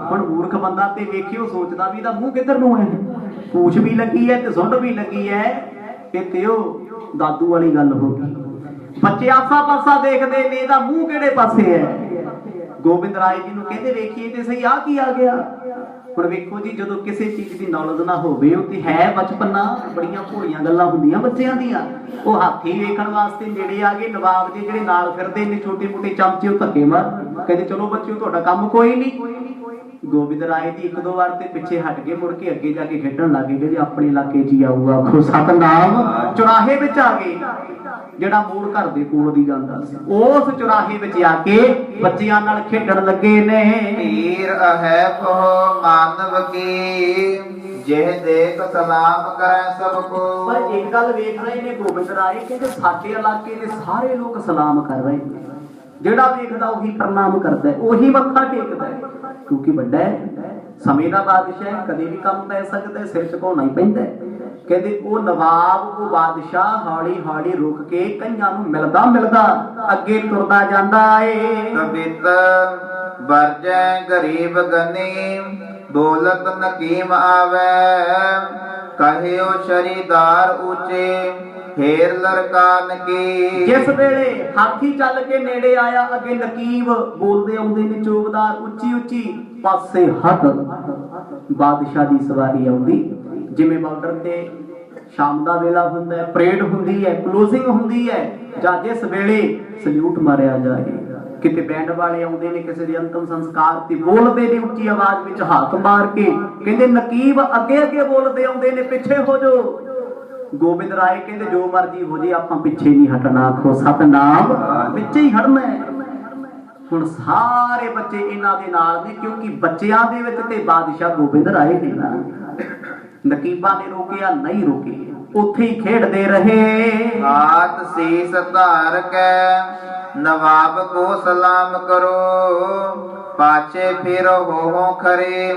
ਹੁਣ ਮੂਰਖ ਬੰਦਾ ਤੇ ਵੇਖਿਓ ਸੋਚਦਾ ਵੀ ਇਹਦਾ ਮੂੰਹ ਕਿੱਧਰ ਨੂੰ ਹੈ, ਪੂਛ ਵੀ ਲੱਗੀ ਹੈ ਤੇ ਸੁੰਡ ਵੀ ਲੱਗੀ ਹੈ, ਤੇ ਉਹ ਦਾਦੂ ਵਾਲੀ ਗੱਲ ਹੋ ਗਈ। ਬੱਚੇ ਆਸਾ ਪਾਸਾ ਦੇਖਦੇ ਨੇ, ਇਹਦਾ ਮੂੰਹ ਕਿਹੜੇ ਪਾਸੇ ਹੈ। ਗੋਬਿੰਦ ਰਾਏ ਜੀ ਨੂੰ ਕਹਿੰਦੇ ਵੇਖੀਏ ਤੇ ਸਹੀ, ਆਹ ਕੀ ਆ ਗਿਆ। ਹੁਣ ਵੇਖੋ ਜੀ, ਜਦੋਂ ਕਿਸੇ ਚੀਜ਼ ਦੀ ਨੌਲੇਜ ਨਾ ਹੋਵੇ, ਉਹ ਤੇ ਹੈ ਬਚਪਨਾ, ਬੜੀਆਂ ਭੋਲੀਆਂ ਗੱਲਾਂ ਹੁੰਦੀਆਂ ਬੱਚਿਆਂ ਦੀਆਂ। ਉਹ ਹਾਥੀ ਵੇਖਣ ਵਾਸਤੇ ਨੇੜੇ ਆ ਗਏ। ਨਵਾਬ ਦੇ ਜਿਹੜੇ ਨਾਲ ਫਿਰਦੇ ਨੇ ਛੋਟੇ ਮੋਟੇ ਚਮਚੇ, ਉਹ ਧੱਕੇ ਮਾਰ ਕਹਿੰਦੇ ਚਲੋ ਬੱਚਿਓ ਤੁਹਾਡਾ ਕੰਮ ਕੋਈ ਨਹੀਂ। ਗੋਬਿੰਦ ਰਾਏ ਜੀ ਇੱਕ ਦੋ ਵਾਰ ਤੇ ਪਿੱਛੇ ਹਟ ਕੇ ਮੁੜ ਕੇ ਅੱਗੇ ਜਾ ਕੇ ਖੇਡਣ ਲੱਗ ਗਏ, ਜਿਹੜੇ ਆਪਣੇ ਇਲਾਕੇ 'ਚ ਹੀ ਆਊਗਾ। ਆਖੋ ਸਤਨਾਮ। ਚੁਰਾਹੇ ਵਿੱਚ ਆ ਗਏ, ਜਿਹੜਾ ਮੋੜ ਘਰ ਦੇ ਕੋਲ ਦੀ ਜਾਂਦਾ ਸੀ, ਉਸ ਚੁਰਾਹੇ ਵਿੱਚ ਆ ਕੇ ਬੱਚਿਆਂ ਨਾਲ ਖੇਡਣ ਲੱਗੇ ਨੇ। ਹੀਰ ਹੈ ਕੋ ਮਾਨਵ ਕੀ ਜਿਹ ਦੇਖ ਸਲਾਮ ਕਰੈ ਸਭ ਕੋ। ਪਰ ਇੱਕ ਗੱਲ ਵੇਖ ਰਹੇ ਨੇ ਗੋਬਿੰਦ ਰਾਏ, ਕਹਿੰਦੇ ਸਾਡੇ ਇਲਾਕੇ ਦੇ ਸਾਰੇ ਲੋਕ ਸਲਾਮ ਕਰ ਰਹੇ ਨੇ, ਜਿਹੜਾ ਵੇਖਦਾ ਉਹੀ ਪ੍ਰਣਾਮ ਕਰਦਾ, ਉਹੀ ਮੱਥਾ ਟੇਕਦਾ, ਕਿਉਂਕਿ ਵੱਡਾ ਹੈ, ਸਮੇਂ ਦਾ ਬਾਦਸ਼ਾਹ, ਕਦੇ ਵੀ ਕੰਮ ਪੈ ਸਕਦਾ, ਸਿਰ ਝੁਕਾਉਣਾ ਹੀ ਪੈਂਦਾ। ਕਹਿੰਦੇ ਉਹ ਨਵਾਬ, ਉਹ ਬਾਦਸ਼ਾਹ ਹੌਲੀ ਹੌਲੀ ਰੁਕ ਕੇ ਕਈਆਂ ਨੂੰ ਮਿਲਦਾ ਮਿਲਦਾ ਅੱਗੇ ਤੁਰਦਾ ਜਾਂਦਾ ਏ। ਕਬਿਤ ਵਰਜੈ ਗਰੀਬ ਗਨੀ ਬੋਲਤ ਨਕੀਮ ਆਵੈ ਕਹਿਓ ਸ਼ਰੀਦਾਰ ਉੱਚੇ ਫੇਰ ਲਰਕਾਨ ਕੀ। ਜਿਸ ਵੇਲੇ ਹਾਥੀ ਚੱਲ ਕੇ ਨੇੜੇ ਆਇਆ, ਅੱਗੇ ਨਕੀਬ ਬੋਲਦੇ ਆਉਂਦੇ ਨੇ, ਚੌਕਦਾਰ ਉੱਚੀ ਉੱਚੀ ਪਾਸੇ ਹਟ। ਬਾਦਸ਼ਾਹ ਦੀ ਸਵਾਰੀ ਆਉਂਦੀ, ਜਿਵੇਂ ਬਾਰਡਰ ਤੇ ਸ਼ਾਮ ਦਾ ਵੇਲਾ ਹੁੰਦਾ ਹੈ, ਪਰੇਡ ਹੁੰਦੀ ਹੈ, ਕਲੋਜ਼ਿੰਗ ਹੁੰਦੀ ਹੈ, ਜਾਂ ਜਿਸ ਵੇਲੇ ਸਲੂਟ ਮਾਰਿਆ ਜਾਏ। ਕਿਤੇ ਬੈਂਡ ਵਾਲੇ ਆਉਂਦੇ ਨੇ ਕਿਸੇ ਦੇ ਅੰਤਮ ਸੰਸਕਾਰ ਤੇ, ਬੋਲਦੇ ਨੇ ਉੱਚੀ ਆਵਾਜ਼ ਵਿੱਚ ਹੱਥ ਮਾਰ ਕੇ। ਕਹਿੰਦੇ ਨਕੀਬ ਅੱਗੇ ਅੱਗੇ ਬੋਲਦੇ ਆਉਂਦੇ ਨੇ, ਪਿੱਛੇ ਹੋ ਜਾਓ। ਗੋਬਿੰਦ ਰਾਏ ਕਹਿੰਦੇ ਜੋ ਮਰਜੀ ਹੋ ਜੇ, ਆਪਾਂ ਪਿੱਛੇ ਨਹੀਂ ਹਟਣਾ। ਆਖੋ ਸਤਨਾਮ। ਪਿੱਛੇ ਹੀ ਖੜਨਾ ਹੈ। ਹੁਣ ਸਾਰੇ ਬੱਚੇ ਇਹਨਾਂ ਦੇ ਨਾਲ ਨੇ, ਕਿਉਂਕਿ ਬੱਚਿਆਂ ਦੇ ਵਿੱਚ ਤੇ ਬਾਦਸ਼ਾਹ ਗੋਬਿੰਦ ਰਾਏ ਨੇ ਨਾ। ਨਕੀਬਾਂ ਨੇ ਰੋਕਿਆ ਨਹੀਂ, ਰੋਕੇ, ਉੱਥੇ ਹੀ ਖੇਡਦੇ ਰਹੇ। ਹਾਥ ਸੀਸ ਧਾਰ ਕੇ ਨਵਾਬ ਕੋ ਸਲਾਮ ਕਰੋ ਪਾਛੇ ਫਿਰ ਹੋ ਖਰੇ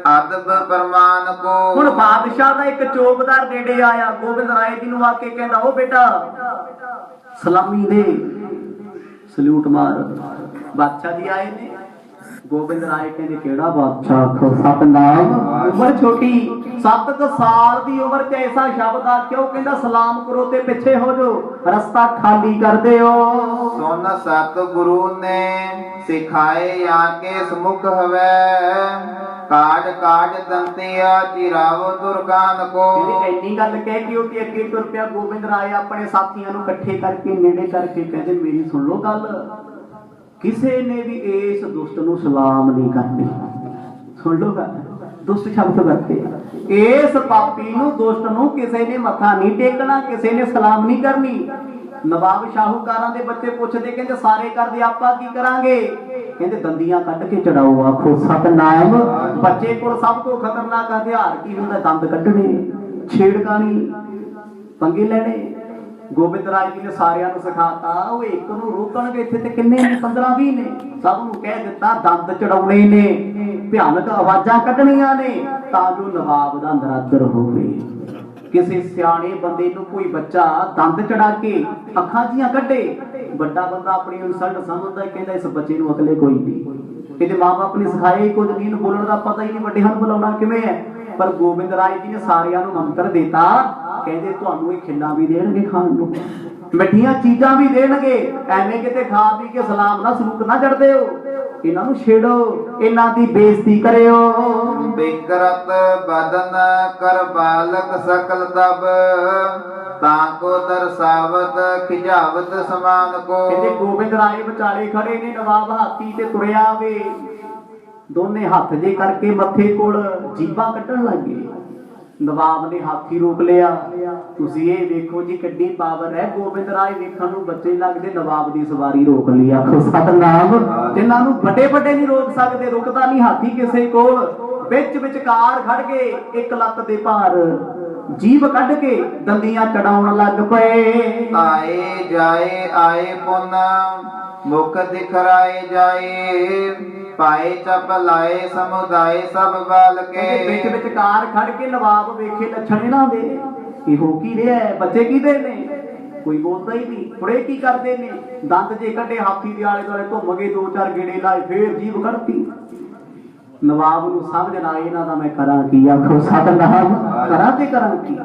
ਅਦਬ ਪ੍ਰਮਾਨ ਕੋ। ਹੁਣ ਬਾਦਸ਼ਾਹ ਦਾ ਇੱਕ ਚੌਕਦਾਰ ਨੇੜੇ ਆਇਆ, ਗੋਬਿੰਦ ਰਾਏ ਜੀ ਨੂੰ ਆ ਕੇ ਕਹਿੰਦਾ, ਉਹ ਬੇਟਾ ਸਲਾਮੀ ਦੇ, ਸਲੂਟ ਮਾਰ। ਬਾਦਸ਼ਾਹ ਜੀ ਆਏ ਨੇ। ਗੋਬਿੰਦ ਰਾਏ ਕਹਿੰਦੇ ਕਿਹੜਾ ਬਾਦਸ਼ਾਹ। ਆਖੋ ਸਤਨਾਮ। ਉਮਰ ਛੋਟੀ, 7 ਸਾਲ ਦੀ ਉਮਰ 'ਚ ਐਸਾ ਸ਼ਬਦ ਆਖਿਓ, ਕਹਿੰਦਾ ਸਲਾਮ ਕਰੋ ਤੇ ਪਿੱਛੇ ਹੋ ਜਾਓ, ਰਸਤਾ ਖਾਲੀ ਕਰ ਦਿਓ। ਸੁਨ ਸਤ ਗੁਰੂ ਨੇ ਸਿਖਾਏ ਆਕੇ ਸਮੁਖ ਹਵੈ, ਕਾਟ ਕਾਟ ਦੰਤਿਆ ਚਿਰਾਵ ਦੁਰਗਾਨ ਕੋ। ਇੰਨੀ ਗੱਲ ਕਹਿ ਕੇ ਉਹ ਅੱਗੇ ਤੁਰ ਪਿਆ। ਗੋਬਿੰਦ ਰਾਏ ਆਪਣੇ ਸਾਥੀਆਂ ਨੂੰ ਇਕੱਠੇ ਕਰਕੇ ਨੇੜੇ ਕਰਕੇ ਕਹਿੰਦੇ ਮੇਰੀ ਸੁਣ ਲਓ ਗੱਲ, ਕਿਸੇ ਨੇ ਵੀ ਇਸ ਦੁਸ਼ਟ ਨੂੰ ਸਲਾਮ ਨਹੀਂ ਕਰਨੀ। ਸੁਣ ਲਓ ਗੱਲ, ਦੁਸ਼ਟ ਸ਼ਬਦ ਵਰਤੇ, ਇਸ ਪਾਪੀ ਨੂੰ ਦੁਸ਼ਟ ਨੂੰ ਕਿਸੇ ਨੇ ਮੱਥਾ ਨਹੀਂ ਟੇਕਣਾ, ਕਿਸੇ ਨੇ ਸਲਾਮ ਨਹੀਂ ਕਰਨੀ। ਨਵਾਬ ਸ਼ਾਹੂਕਾਰਾਂ ਦੇ ਬੱਚੇ ਪੁੱਛਦੇ, ਕਹਿੰਦੇ ਸਾਰੇ ਕਰਦੇ ਆਪਾਂ ਕੀ ਕਰਾਂਗੇ? ਕਹਿੰਦੇ ਦੰਦੀਆਂ ਕੱਢ ਕੇ ਚੜਾਓ, ਆਖੋ ਸਤਨਾਮ। ਬੱਚੇ ਕੋਲ ਸਭ ਤੋਂ ਖਤਰਨਾਕ ਹਥਿਆਰ ਕੀ ਹੁੰਦਾ? ਦੰਦ ਕੱਢਣੇ, ਛੇੜਖਾਨੀ, ਪੰਗੇ ਲੈਣੇ। ਗੋਬਿੰਦ ਰਾਏ ਜੀ ਨੇ ਸਾਰਿਆਂ ਨੂੰ ਸਿਖਾਤਾ, ਉਹ ਇੱਕ ਨੂੰ ਰੋਕਣਗੇ ਇੱਥੇ ਤੇ ਕਿੰਨੇ ਨੇ? 15-20 ਨੇ। ਸਭ ਨੂੰ ਕਹਿ ਦਿੱਤਾ ਦੰਦ ਚੜਾਉਣੇ ਨੇ, ਭਿਆਨਕ ਆਵਾਜ਼ਾਂ ਕੱਢਣੀਆਂ ਨੇ, ਤਾਂ ਜੋ ਨਵਾਬ ਦਾ ਨਰਾਦਰ ਹੋਵੇ। ਕਿਸੇ ਸਿਆਣੇ ਬੰਦੇ ਨੂੰ ਕੋਈ ਬੱਚਾ ਦੰਦ ਚੜਾ ਕੇ ਅੱਖਾਂ ਜੀਆਂ ਕੱਢੇ, ਵੱਡਾ ਬੰਦਾ ਆਪਣੀ ਇਨਸਲਟ ਸਮਝਦਾ, ਕਹਿੰਦਾ ਇਸ ਬੱਚੇ ਨੂੰ ਅਕਲੇ ਕੋਈ ਨਹੀਂ, ਇਹਦੇ ਮਾਂ-ਬਾਪ ਨੇ ਸਿਖਾਇਆ ਹੀ ਕੁਝ ਨਹੀਂ, ਇਹਨੂੰ ਬੋਲਣ ਦਾ ਪਤਾ ਹੀ ਨਹੀਂ, ਵੱਡਿਆਂ ਨੂੰ ਬੁਲਾਉਣਾ ਕਿਵੇਂ ਹੈ। ਪਰ ਗੋਬਿੰਦ ਰਾਏ ਜੀ ਨੇ ਸਾਰਿਆਂ ਨੂੰ ਮੰਤਰ ਦਿੱਤਾ, ਕਹਿੰਦੇ ਤੁਹਾਨੂੰ ਇਹ ਖਿੱਲਾਂ ਵੀ ਦੇਣਗੇ ਖਾਣ ਨੂੰ, ਮਿੱਠੀਆਂ ਚੀਜ਼ਾਂ ਵੀ ਦੇਣਗੇ, ਐਵੇਂ ਕਿਤੇ ਖਾ ਪੀ ਕੇ ਸਲਾਮ ਨਾ ਸਲੂਕ ਨਾ ਚੜਦੇ ਹੋ, ਇਹਨਾਂ ਨੂੰ ਛੇੜੋ, ਇਹਨਾਂ ਦੀ ਬੇਇੱਜ਼ਤੀ ਕਰਿਓ। ਬਿਕਰਤ ਬਦਨ ਕਰ ਬਾਲਕ ਸਕਲ ਤਬ, ਤਾਂ ਕੋ ਦਰਸਾਵਤ ਖਿਜਾਵਤ ਸਮਾਨ ਕੋ। ਕਹਿੰਦੇ ਗੋਬਿੰਦ ਰਾਏ ਵਿਚਾਲੇ ਖੜੇ ਨੇ, ਨਵਾਬ ਹਾਥੀ ਤੇ ਤੁਰਿਆ ਆਵੇ, ਦੋਨੇ ਹੱਥ ਜੇ ਕਰਕੇ ਮੱਥੇ ਕੋਲ ਜੀਭਾਂ ਕੱਢਣ ਲੱਗੇ। ਨਵਾਬ ਨੇ ਹਾਥੀ ਰੋਕ ਲਿਆ। ਤੁਸੀਂ ਇਹ ਵੇਖੋ ਜੀ ਕਿੱਡੀ ਪਾਵਰ ਹੈ। ਗੋਬਿੰਦ ਰਾਏ ਵੇਖਣ ਨੂੰ ਬੱਚੇ ਲੱਗਦੇ, ਨਵਾਬ ਦੀ ਸਵਾਰੀ ਰੋਕ ਲਈ, ਆਖੋ ਸਤਨਾਮ। ਜਿਨ੍ਹਾਂ ਨੂੰ ਵੱਡੇ ਵੱਡੇ ਨਹੀਂ ਰੋਕ ਸਕਦੇ, ਰੁਕਦਾ ਨਹੀਂ ਹਾਥੀ ਕਿਸੇ ਕੋਲ। ਵਿੱਚ ਵਿਚਕਾਰ ਖੜ ਕੇ ਇੱਕ ਲੱਤ ਦੇ ਭਾਰ ਜੀਭ ਕੱਢ ਕੇ ਦੰਦੀਆਂ ਚੜਾਉਣ ਲੱਗ ਪਏ। ਆਏ ਜਾਏ ਆਏ ਪੁਨ ਮੁਖ ਦਿਖਰਾਏ ਜਾਏ, ਪਾਏ ਚਪ ਲਾਏ ਸਮੁਦਾਏ ਸਭ ਬਾਲ ਕੇ। ਵਿੱਚ ਵਿਚਕਾਰ ਖੜ ਕੇ ਨਵਾਬ ਵੇਖੇ ਲੱਛਣ ਇਹਨਾਂ ਦੇ, ਇਹ ਹੋ ਕੀ ਰਿਹਾ? ਬੱਚੇ ਕਿਹਦੇ ਨੇ? ਕੋਈ ਬੋਲਦਾ ਹੀ ਨਹੀਂ। ਥੋੜੇ ਕੀ ਕਰਦੇ ਨੇ? ਦੰਦ ਜੇ ਕੱਢੇ, ਹਾਥੀ ਦੇ ਆਲੇ ਦੁਆਲੇ ਘੁੰਮ ਗਏ, 2-4 ਗੇੜੇ ਲਾਏ, ਫੇਰ ਜੀਭ ਕੱਢਤੀ। ਨਵਾਬ ਨੂੰ ਸਮਝ ਨਾ ਆਏ ਇਹਨਾਂ ਦਾ ਮੈਂ ਕਰਾਂ ਕੀ, ਆਖੋ ਸਤਨਾਮ। ਕਰਾਂ ਤੇ ਕਰਾਂ ਕੀ?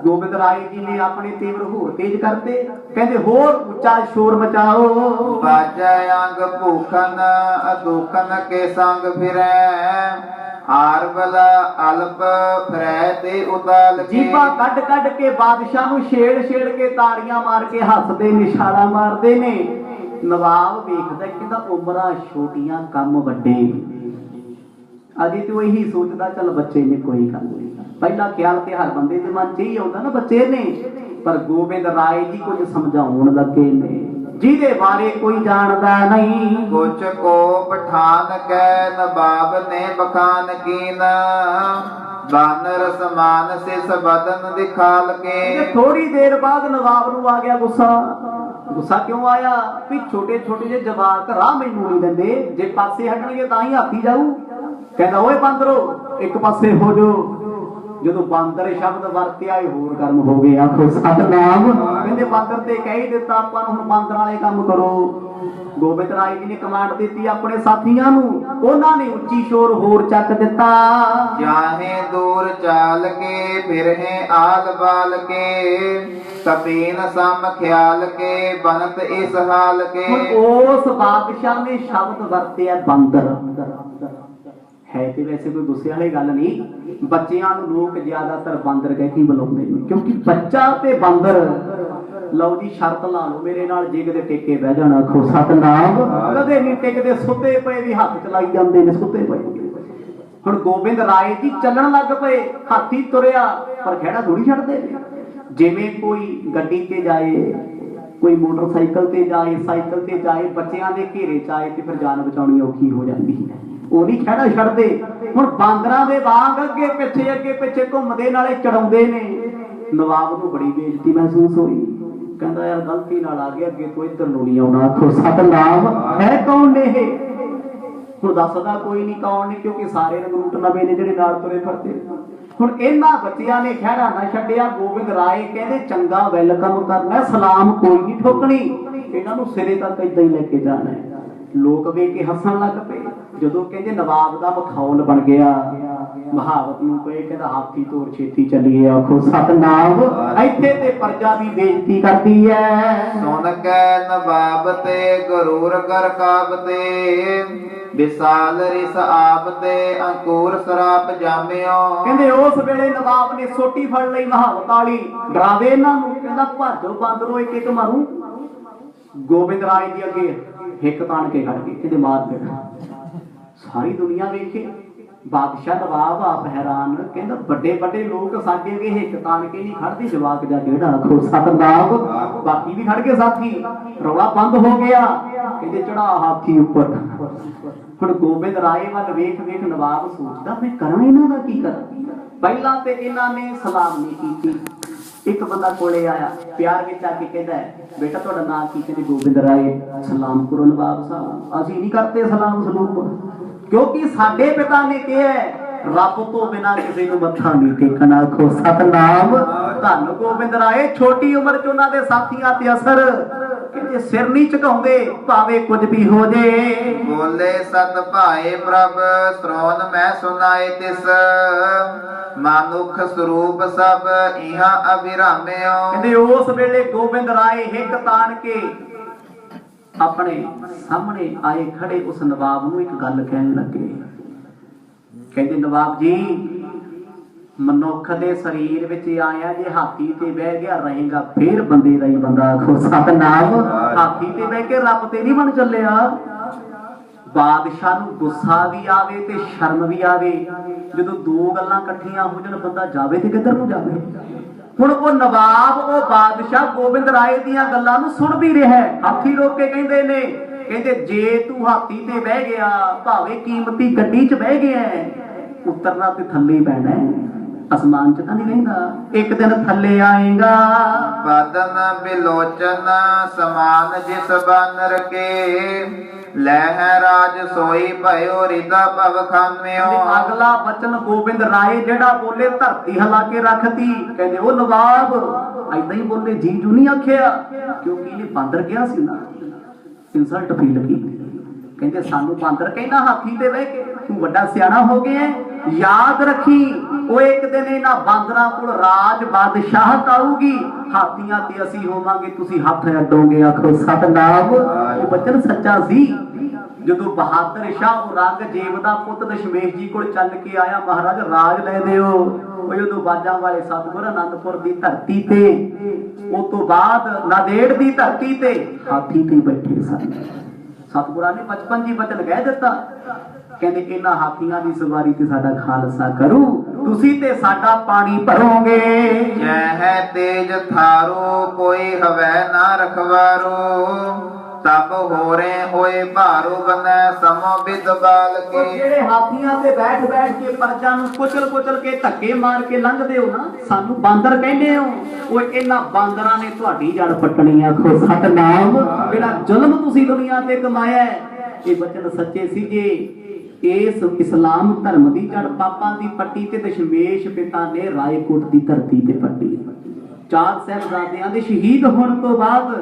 ਗੋਬਿੰਦ ਰਾਏ ਜੀ ਨੇ ਆਪਣੇ ਤੇਵਰ ਹੋਰ ਤੇਜ਼ ਕਰਤੇ, ਕਹਿੰਦੇ ਹੋਰ ਉੱਚਾ ਸ਼ੋਰ ਮਚਾਓ। ਬਾਜੈ ਅੰਗ ਭੂਖਨ ਅਦੁਖਨ ਕੇ ਸੰਗ ਫਿਰੈ, ਆਰਬਲ ਅਲਪ ਫਿਰੈ ਤੇ ਉਤਾਲ ਕੇ। ਜੀਭਾਂ ਕੱਢ ਕੱਢ ਕੇ ਬਾਦਸ਼ਾਹ ਨੂੰ ਛੇੜ ਛੇੜ ਕੇ ਤਾੜੀਆਂ ਮਾਰ ਕੇ ਹੱਸਦੇ, ਨਿਸ਼ਾਨਾ ਮਾਰਦੇ ਨੇ। ਨਵਾਬ ਵੇਖਦਾ, ਕਹਿੰਦਾ ਉਮਰਾਂ ਛੋਟੀਆਂ ਕੰਮ ਵੱਡੇ। ਅਜੇ ਤੇ ਉਹ ਇਹੀ ਸੋਚਦਾ, ਚੱਲ ਬੱਚੇ ਨੇ ਕੋਈ ਗੱਲ ਨਹੀਂ। ਪਹਿਲਾ ਖਿਆਲ ਤੇ ਹਰ ਬੰਦੇ ਦੇ ਮਨ 'ਚ ਹੀ ਆਉਂਦਾ ਨਾ, ਬੱਚੇ ਨੇ। ਪਰ ਗੋਬਿੰਦ ਰਾਏ ਜੀ ਕੁਝ ਸਮਝਾਉਣ ਲੱਗੇ ਨੇ, ਜਿਹਦੇ ਬਾਰੇ ਕੋਈ ਜਾਣਦਾ ਨਹੀਂ। ਕੁਛ ਕੋ ਪਠਾਨ ਕੈ ਨਵਾਬ ਨੇ ਬਖਾਨ ਕੀਨ, ਬਾਨਰ ਸਮਾਨ ਸਿਸ ਬਦਨ ਦਿਖਾਲ ਕੇ। ਥੋੜੀ ਦੇਰ ਬਾਅਦ ਨਵਾਬ ਨੂੰ ਆ ਗਿਆ ਗੁੱਸਾ। ਗੁੱਸਾ ਕਿਉਂ ਆਇਆ? ਵੀ ਛੋਟੇ ਛੋਟੇ ਜਿਹੇ ਜਵਾਕ ਰਾਹ ਮੈਨੂੰ ਨਹੀਂ ਦਿੰਦੇ, ਜੇ ਪਾਸੇ ਹਟਣਗੇ ਤਾਂ ਹੀ ਹਾਥੀ ਜਾਊ। ਕਹਿੰਦਾ ਓਏ ਬਾਂਦਰੋ ਇੱਕ ਪਾਸੇ ਹੋ ਜਾਓ। ਜਦੋਂ ਬਾਂਦਰ ਸ਼ਬਦ ਵਰਤਿਆ, ਇਹ ਹੋਰ ਗਰਮ ਹੋ ਗਏ, ਆਖੋ ਸਤਨਾਮ। ਕਹਿੰਦੇ ਬਾਂਦਰ ਤੇ ਕਹਿ ਹੀ ਦਿੱਤਾ, ਆਪਾਂ ਨੂੰ ਹੁਣ ਬਾਂਦਰ ਵਾਲੇ ਕੰਮ ਕਰੋ। ਗੋਬਿੰਦ ਰਾਏ ਜੀ ਨੇ ਕਮਾਂਡ ਦਿੱਤੀ ਆਪਣੇ ਸਾਥੀਆਂ ਨੂੰ, ਉਹਨਾਂ ਨੇ ਉੱਚੀ ਸ਼ੋਰ ਹੋਰ ਚੱਕ ਦਿੱਤਾ। ਜਾਹੇ ਦੂਰ ਚਾਲ ਕੇ ਫਿਰਹਿ ਆਲ ਬਾਲ ਕੇ, ਕਪੀਨ ਸਮ ਖਿਆਲ ਕੇ ਬਨਤ ਇਸ ਹਾਲ ਕੇ। ਉਸ ਬਾਦਸ਼ਾਹ ਨੇ ਸ਼ਬਦ ਵਰਤਿਆ ਬਾਂਦਰ। ਹੈ ਤੇ ਵੈਸੇ ਕੋਈ ਗੁੱਸੇ ਵਾਲੀ ਗੱਲ ਨਹੀਂ, ਬੱਚਿਆਂ ਨੂੰ ਲੋਕ ਜ਼ਿਆਦਾਤਰ ਬਾਂਦਰ ਕਹਿ ਕੇ ਬੁਲਾਉਂਦੇ ਨੇ, ਕਿਉਂਕਿ ਬੱਚਾ ਤੇ ਬਾਂਦਰ। ਲਓ ਜੀ ਸ਼ਰਤ ਲਾ ਲਓ ਮੇਰੇ ਨਾਲ, ਜੇ ਕਿਤੇ ਟੇਕੇ ਬਹਿ ਜਾਣਾ, ਆਖੋ ਸਤਨਾਮ। ਕਦੇ ਨਹੀਂ ਟਿਕਦੇ, ਸੁੱਤੇ ਪਏ ਵੀ ਹੱਥ ਚਲਾਈ ਜਾਂਦੇ ਨੇ, ਸੁੱਤੇ ਪਏ। ਹੁਣ ਗੋਬਿੰਦ ਰਾਏ ਜੀ ਚੱਲਣ ਲੱਗ ਪਏ, ਹਾਥੀ ਤੁਰਿਆ, ਪਰ ਖਹਿੜਾ ਥੋੜੀ ਛੱਡਦੇ। ਜਿਵੇਂ ਕੋਈ ਗੱਡੀ ਤੇ ਜਾਏ, ਕੋਈ ਮੋਟਰਸਾਈਕਲ ਤੇ ਜਾਏ, ਸਾਈਕਲ ਤੇ ਜਾਏ, ਬੱਚਿਆਂ ਦੇ ਘੇਰੇ ਚ ਆਏ ਤੇ ਫਿਰ ਜਾਨ ਬਚਾਉਣੀ ਔਖੀ ਹੋ ਜਾਂਦੀ ਹੈ, ਉਹ ਨਹੀਂ ਖਹਿੜਾ ਛੱਡਦੇ। ਹੁਣ ਬਾਂਦਰਾਂ ਦੇ ਵਾਂਗ ਅੱਗੇ ਪਿੱਛੇ ਘੁੰਮਦੇ, ਨਾਲੇ ਚੜਾਉਂਦੇ ਨੇ। ਨਵਾਬ ਨੂੰ ਬੜੀ ਬੇਇੱਜ਼ਤੀ ਮਹਿਸੂਸ ਹੋਈ, ਕਹਿੰਦਾ ਯਾਰ ਗਲਤੀ ਨਾਲ ਆ ਗਿਆ, ਅੱਗੇ ਤੋਂ ਇੱਧਰ ਨੂੰ ਨਹੀਂ ਆਉਣਾ, ਆਖੋ ਸਤਨਾਮ। ਹੈ ਕੌਣ ਨੇ ਇਹ? ਹੁਣ ਦੱਸਦਾ ਕੋਈ ਨਹੀਂ ਕੌਣ ਨੇ, ਕਿਉਂਕਿ ਸਾਰੇ ਰੰਗਰੂਟ ਨਵੇਂ ਨੇ ਜਿਹੜੇ ਨਾਲ ਤੁਰੇ ਫਿਰਦੇ। ਹੁਣ ਇਹਨਾਂ ਬੱਚਿਆਂ ਨੇ ਖਹਿੜਾ ਨਾ ਛੱਡਿਆ। ਗੋਬਿੰਦ ਰਾਏ ਕਹਿੰਦੇ ਚੰਗਾ ਵੈਲਕਮ ਕਰਨਾ, ਸਲਾਮ ਕੋਈ ਨਹੀਂ ਠੋਕਣੀ, ਇਹਨਾਂ ਨੂੰ ਸਿਰੇ ਤੱਕ ਏਦਾਂ ਹੀ ਲੈ ਕੇ ਜਾਣਾ ਹੈ। ਲੋਕ ਵੇਖ ਕੇ ਹੱਸਣ ਲੱਗ ਪਏ। ਜਦੋਂ ਕਹਿੰਦੇ ਨਵਾਬ ਦਾ ਮਖੌਲ ਬਣ ਗਿਆ, महावत ਨੂੰ ਕੋਈ ਕਹਿੰਦਾ ਹਾਥੀ ਤੋਰ ਛੇਤੀ ਚੱਲੀਏ ਆਖੋ ਸਤਨਾਮ ਇੱਥੇ ਤੇ ਪ੍ਰਜਾ ਵੀ ਬੇਇੱਜ਼ਤੀ ਕਰਦੀ ਐ ਸੁਣ ਕੈ ਨਵਾਬ ਤੇ ਗਰੂਰ ਕਰ ਕਾਬਤੇ ਵਿਸਾਲ ਰਿਸ ਆਪ ਤੇ ਅੰਕੁਰ ਸਰਾਪ ਜਾਮਿਓ ਕਹਿੰਦੇ ਉਸ ਵੇਲੇ ਨਵਾਬ ਨੇ ਸੋਟੀ ਫੜ ਲਈ ਮਹਾਵਤ ਵਾਲੀ ਡਰਾਵੇ ਇਹਨਾਂ ਨੂੰ ਕਹਿੰਦਾ ਭਾਜੋ ਬਾਂਦਰੋ ਇੱਕ ਇੱਕ ਮਾਰੂ ਗੋਬਿੰਦ ਰਾਏ ਦੀ ਅੱਗੇ ਹਿੱਕ ਤਾਣ ਕੇ ਖੜ ਗਏ ਇਹਦੇ ਮਾਰ ਦੇ ਸਾਰੀ ਦੁਨੀਆ ਵੇਖੇ ਬਾਦਸ਼ਾਹ ਨਵਾਬ ਆਪ ਹੈਰਾਨ ਕਹਿੰਦਾ ਵੱਡੇ ਵੱਡੇ ਲੋਕ ਸਾਡੇ ਅੱਗੇ ਹਿੱਕ ਤਾਣ ਕੇ ਨਹੀਂ ਖੜਦੇ ਜਵਾਕ ਜਾ ਕਿਹੜਾ ਆਖੋ ਸਤਨਾਮ ਬਾਕੀ ਵੀ ਖੜ ਗਏ ਸਾਥੀ ਰੌਲਾ ਬੰਦ ਹੋ ਗਿਆ ਕਹਿੰਦੇ ਚੜਾ ਹਾਥੀ ਉੱਪਰ ਹੁਣ ਗੋਬਿੰਦ ਰਾਏ ਵੱਲ ਵੇਖ ਵੇਖ ਨਵਾਬ ਸੋਚਦਾ ਮੈਂ ਕਰਾਂ ਇਹਨਾਂ ਦਾ ਕੀ ਕਰਾਂ ਪਹਿਲਾਂ ਤੇ ਇਹਨਾਂ ਨੇ ਸਲਾਮ ਨਹੀਂ ਕੀਤੀ ਇੱਕ ਬੰਦਾ ਕੋਲੇ ਆਇਆ ਪਿਆਰ ਵਿੱਚ ਆ ਕੇ ਕਹਿੰਦਾ ਬੇਟਾ ਤੁਹਾਡਾ ਨਾਮ ਕੀ ਕਹਿੰਦੇ ਗੋਬਿੰਦ ਰਾਏ ਸਲਾਮ ਕਰੋ ਨਵਾਬ ਸਾਹਿਬ ਅਸੀਂ ਨਹੀਂ ਕਰਦੇ ਸਲਾਮ ਸਲੂਮ ਕਿਉਂਕਿ ਸਾਡੇ ਪਿਤਾ ਨੇ ਕਿਹਾ ਰੱਬ ਤੋਂ ਬਿਨਾਂ ਕਿਸੇ ਨੂੰ ਮੱਥਾ ਨਹੀਂ ਟੇਕਣਾ ਆਖੋ ਸਤਨਾਮ ਧੰਨ ਗੋਬਿੰਦ ਰਾਏ ਛੋਟੀ ਉਮਰ ਚ ਉਹਨਾਂ ਦੇ ਸਾਥੀਆਂ ਤੇ ਅਸਰ ਕਹਿੰਦੇ ਸਿਰ ਨਹੀਂ ਝੁਕਾਉਂਦੇ ਭਾਵੇਂ ਕੁਝ ਵੀ ਹੋ ਜੇ ਬੋਲੇ ਸਤ ਭਾਏ ਪ੍ਰਭ ਸਰੋਨ ਮੈਂ ਸੁਨਾਏ ਤਿਸ ਮਾਨੁਖ ਸਰੂਪ ਸਭ ਇਹਾਂ ਅਭਿਰਾਮਿਓ ਕਹਿੰਦੇ ਉਸ ਵੇਲੇ ਗੋਬਿੰਦ ਰਾਏ ਹਿੱਕ ਤਾਣ ਕੇ ਆਪਣੇ ਸਾਹਮਣੇ ਆਏ ਖੜੇ ਉਸ ਨਵਾਬ ਨੂੰ ਇੱਕ ਗੱਲ ਕਹਿਣ ਲੱਗੇ ਕਹਿੰਦੇ ਨਵਾਬ ਜੀ ਮਨੁੱਖ ਦੇ ਸਰੀਰ ਵਿੱਚ ਆਇਆ ਜੇ ਹਾਥੀ ਤੇ ਬਹਿ ਗਿਆ ਰਹੇਗਾ ਫੇਰ ਬੰਦੇ ਦਾ ਹੀ ਬੰਦਾ ਆਖੋ ਸਤਨਾਮ ਹਾਥੀ ਤੇ ਬਹਿ ਕੇ ਰੱਬ ਤੇ ਨਹੀਂ ਬਣ ਚੱਲਿਆ ਬਾਦਸ਼ਾਹ ਨੂੰ ਗੁੱਸਾ ਵੀ ਆਵੇ ਤੇ ਸ਼ਰਮ ਵੀ ਆਵੇ ਜਦੋਂ ਦੋ ਗੱਲਾਂ ਇਕੱਠੀਆਂ ਹੋ ਜਾਣ ਬੰਦਾ ਜਾਵੇ ਤੇ ਕਿੱਧਰ ਨੂੰ ਜਾਵੇ ਹੁਣ ਉਹ ਨਵਾਬ ਉਹ ਬਾਦਸ਼ਾਹ ਗੋਬਿੰਦ ਰਾਏ ਦੀਆਂ ਗੱਲਾਂ ਨੂੰ ਸੁਣ ਵੀ ਰਿਹਾ ਹਾਥੀ ਰੋਕ ਕੇ ਕਹਿੰਦੇ ਨੇ ਕਹਿੰਦੇ ਜੇ ਤੂੰ ਹਾਥੀ ਤੇ ਬਹਿ ਗਿਆ ਭਾਵੇਂ ਕੀਮਤੀ ਗੱਡੀ 'ਚ ਬਹਿ ਗਿਆ ਉਤਰਨਾ ਤੇ ਥੱਲੇ ਹੀ ਪੈਣਾ ਅਸਮਾਨ 'ਚ ਤਾਂ ਨਹੀਂ ਰਹਿੰਦਾ ਇੱਕ ਦਿਨ ਥੱਲੇ ਆਏਗਾ ਬਦਨ ਬਿਲੋਚਨ ਸਮਾਨ ਜਿਸ ਬਾਨਰ ਕੇ ਲੈ ਰਾਜ ਸੋਈ ਭਇਓ ਰਿਦਾ ਭਵ ਖਾਮਿਓ ਅਗਲਾ ਬਚਨ ਗੋਬਿੰਦ ਰਾਏ ਜਿਹੜਾ ਬੋਲੇ ਧਰਤੀ ਹਿਲਾ ਕੇ ਰੱਖਤੀ ਕਹਿੰਦੇ ਉਹ ਨਵਾਬ ਐਦਾਂ ਹੀ ਬੋਲੇ ਜੀ ਜੂ ਨਹੀਂ ਆਖਿਆ ਕਿਉਂਕਿ ਇਹ ਬਾਂਦਰ ਗਿਆ ਸੀ ਨਾ ਇਨਸਲਟ ਫੀਲ ਕੀਤੀ ਕਹਿੰਦੇ ਸਾਨੂੰ ਬਾਂਦਰ ਕਹਿੰਦਾ ਹਾਥੀ ਤੇ ਬਹਿ ਕੇ ਤੂੰ ਵੱਡਾ ਸਿਆਣਾ ਹੋ ਗਿਆ ਯਾਦ ਰੱਖੀ ਉਹ ਇੱਕ ਦਿਨ ਇਹਨਾਂ ਬਾਂਦਰਾਂ ਕੋਲ ਰਾਜ ਬਾਦਸ਼ਾਹਤ ਆਊਗੀ ਹਾਥੀਆਂ ਤੇ ਅਸੀਂ ਹੋਵਾਂਗੇ ਤੁਸੀਂ ਹੱਥ ਅੱਡੋਗੇ ਆਖੋ ਸਤਨਾਮ ਇਹ ਬਚਨ ਸੱਚਾ ਸੀ ਜਦੋਂ ਬਹਾਦਰ ਸ਼ਾਹ ਔਰੰਗਜ਼ੇਬ ਦਾ ਪੁੱਤ ਦਸ਼ਮੇਸ਼ ਜੀ ਕੋਲ ਚੱਲ ਕੇ ਆਇਆ ਮਹਾਰਾਜ ਰਾਜ ਲੈ ਦਿਓ ਉਹ ਜਦੋਂ ਬਾਜਾਂ ਵਾਲੇ ਸਤਿਗੁਰ ਅਨੰਦਪੁਰ ਦੀ ਧਰਤੀ ਤੇ ਉਸ ਤੋਂ ਬਾਅਦ ਨਾਂਦੇੜ ਦੀ ਧਰਤੀ ਤੇ ਹਾਥੀ ਤੇ ਬੈਠੇ ਸਨ ਸਤਿਗੁਰਾਂ ਨੇ ਬਚਪਨ ਜੀ ਬਚਨ ਕਹਿ ਦਿੱਤਾ ਕਹਿੰਦੇ ਇਹਨਾਂ ਹਾਥੀਆਂ ਦੀ ਸਵਾਰੀ ਤੇ ਸਾਡਾ ਖਾਲਸਾ ਕਰੂ ਤੁਸੀਂ ਤੇ ਸਾਡਾ ਪਾਣੀ ਭਰੋਗੇ ਜਹ ਤੇਜ ਥਾਰੋ ਕੋਈ ਹਵੈ ਨਾ ਰਖਵਾਰੋ ਤਬ ਹੋਰੇ ਹੋਏ ਭਾਰੋ ਬਨੈ ਸਮੋ ਬਿਦ ਬਾਲ ਕੇ ਜਿਹੜੇ ਹਾਥੀਆਂ ਤੇ ਬੈਠ ਕੇ ਪਰਜਾਂ ਨੂੰ ਕੁਚਲ ਕੇ ਧੱਕੇ ਮਾਰ ਕੇ ਲੰਘਦੇ ਹੋ ਨਾ ਸਾਨੂੰ ਬਾਂਦਰ ਕਹਿੰਦੇ ਹੋ ਉਹ ਇਹਨਾਂ ਬਾਂਦਰਾਂ ਨੇ ਤੁਹਾਡੀ ਜੜ ਪੱਟਣੀ ਆਖੋ ਸਤਨਾਮ ਜਿਹੜਾ ਜ਼ੁਲਮ ਤੁਸੀਂ ਦੁਨੀਆ ਤੇ ਕਮਾਇਆ ਇਹ ਬਚਨ ਸੱਚੇ ਸੀਗੇ ਇਸ ਇਸਲਾਮ ਧਰਮ ਦੀ ਜੜ ਪਾਪਾਂ ਦੀ ਪੱਟੀ ਤੇ ਦਸ਼ਮੇਸ਼ ਪਿਤਾ ਨੇ ਰਾਏਕੋਟ ਦੀ ਧਰਤੀ ਤੇ ਪੱਟੀ ਚਾਰ ਸਾਹਿਬਜ਼ਾਦਿਆਂ ਦੇ ਸ਼ਹੀਦ ਹੋਣ ਤੋਂ ਬਾਅਦ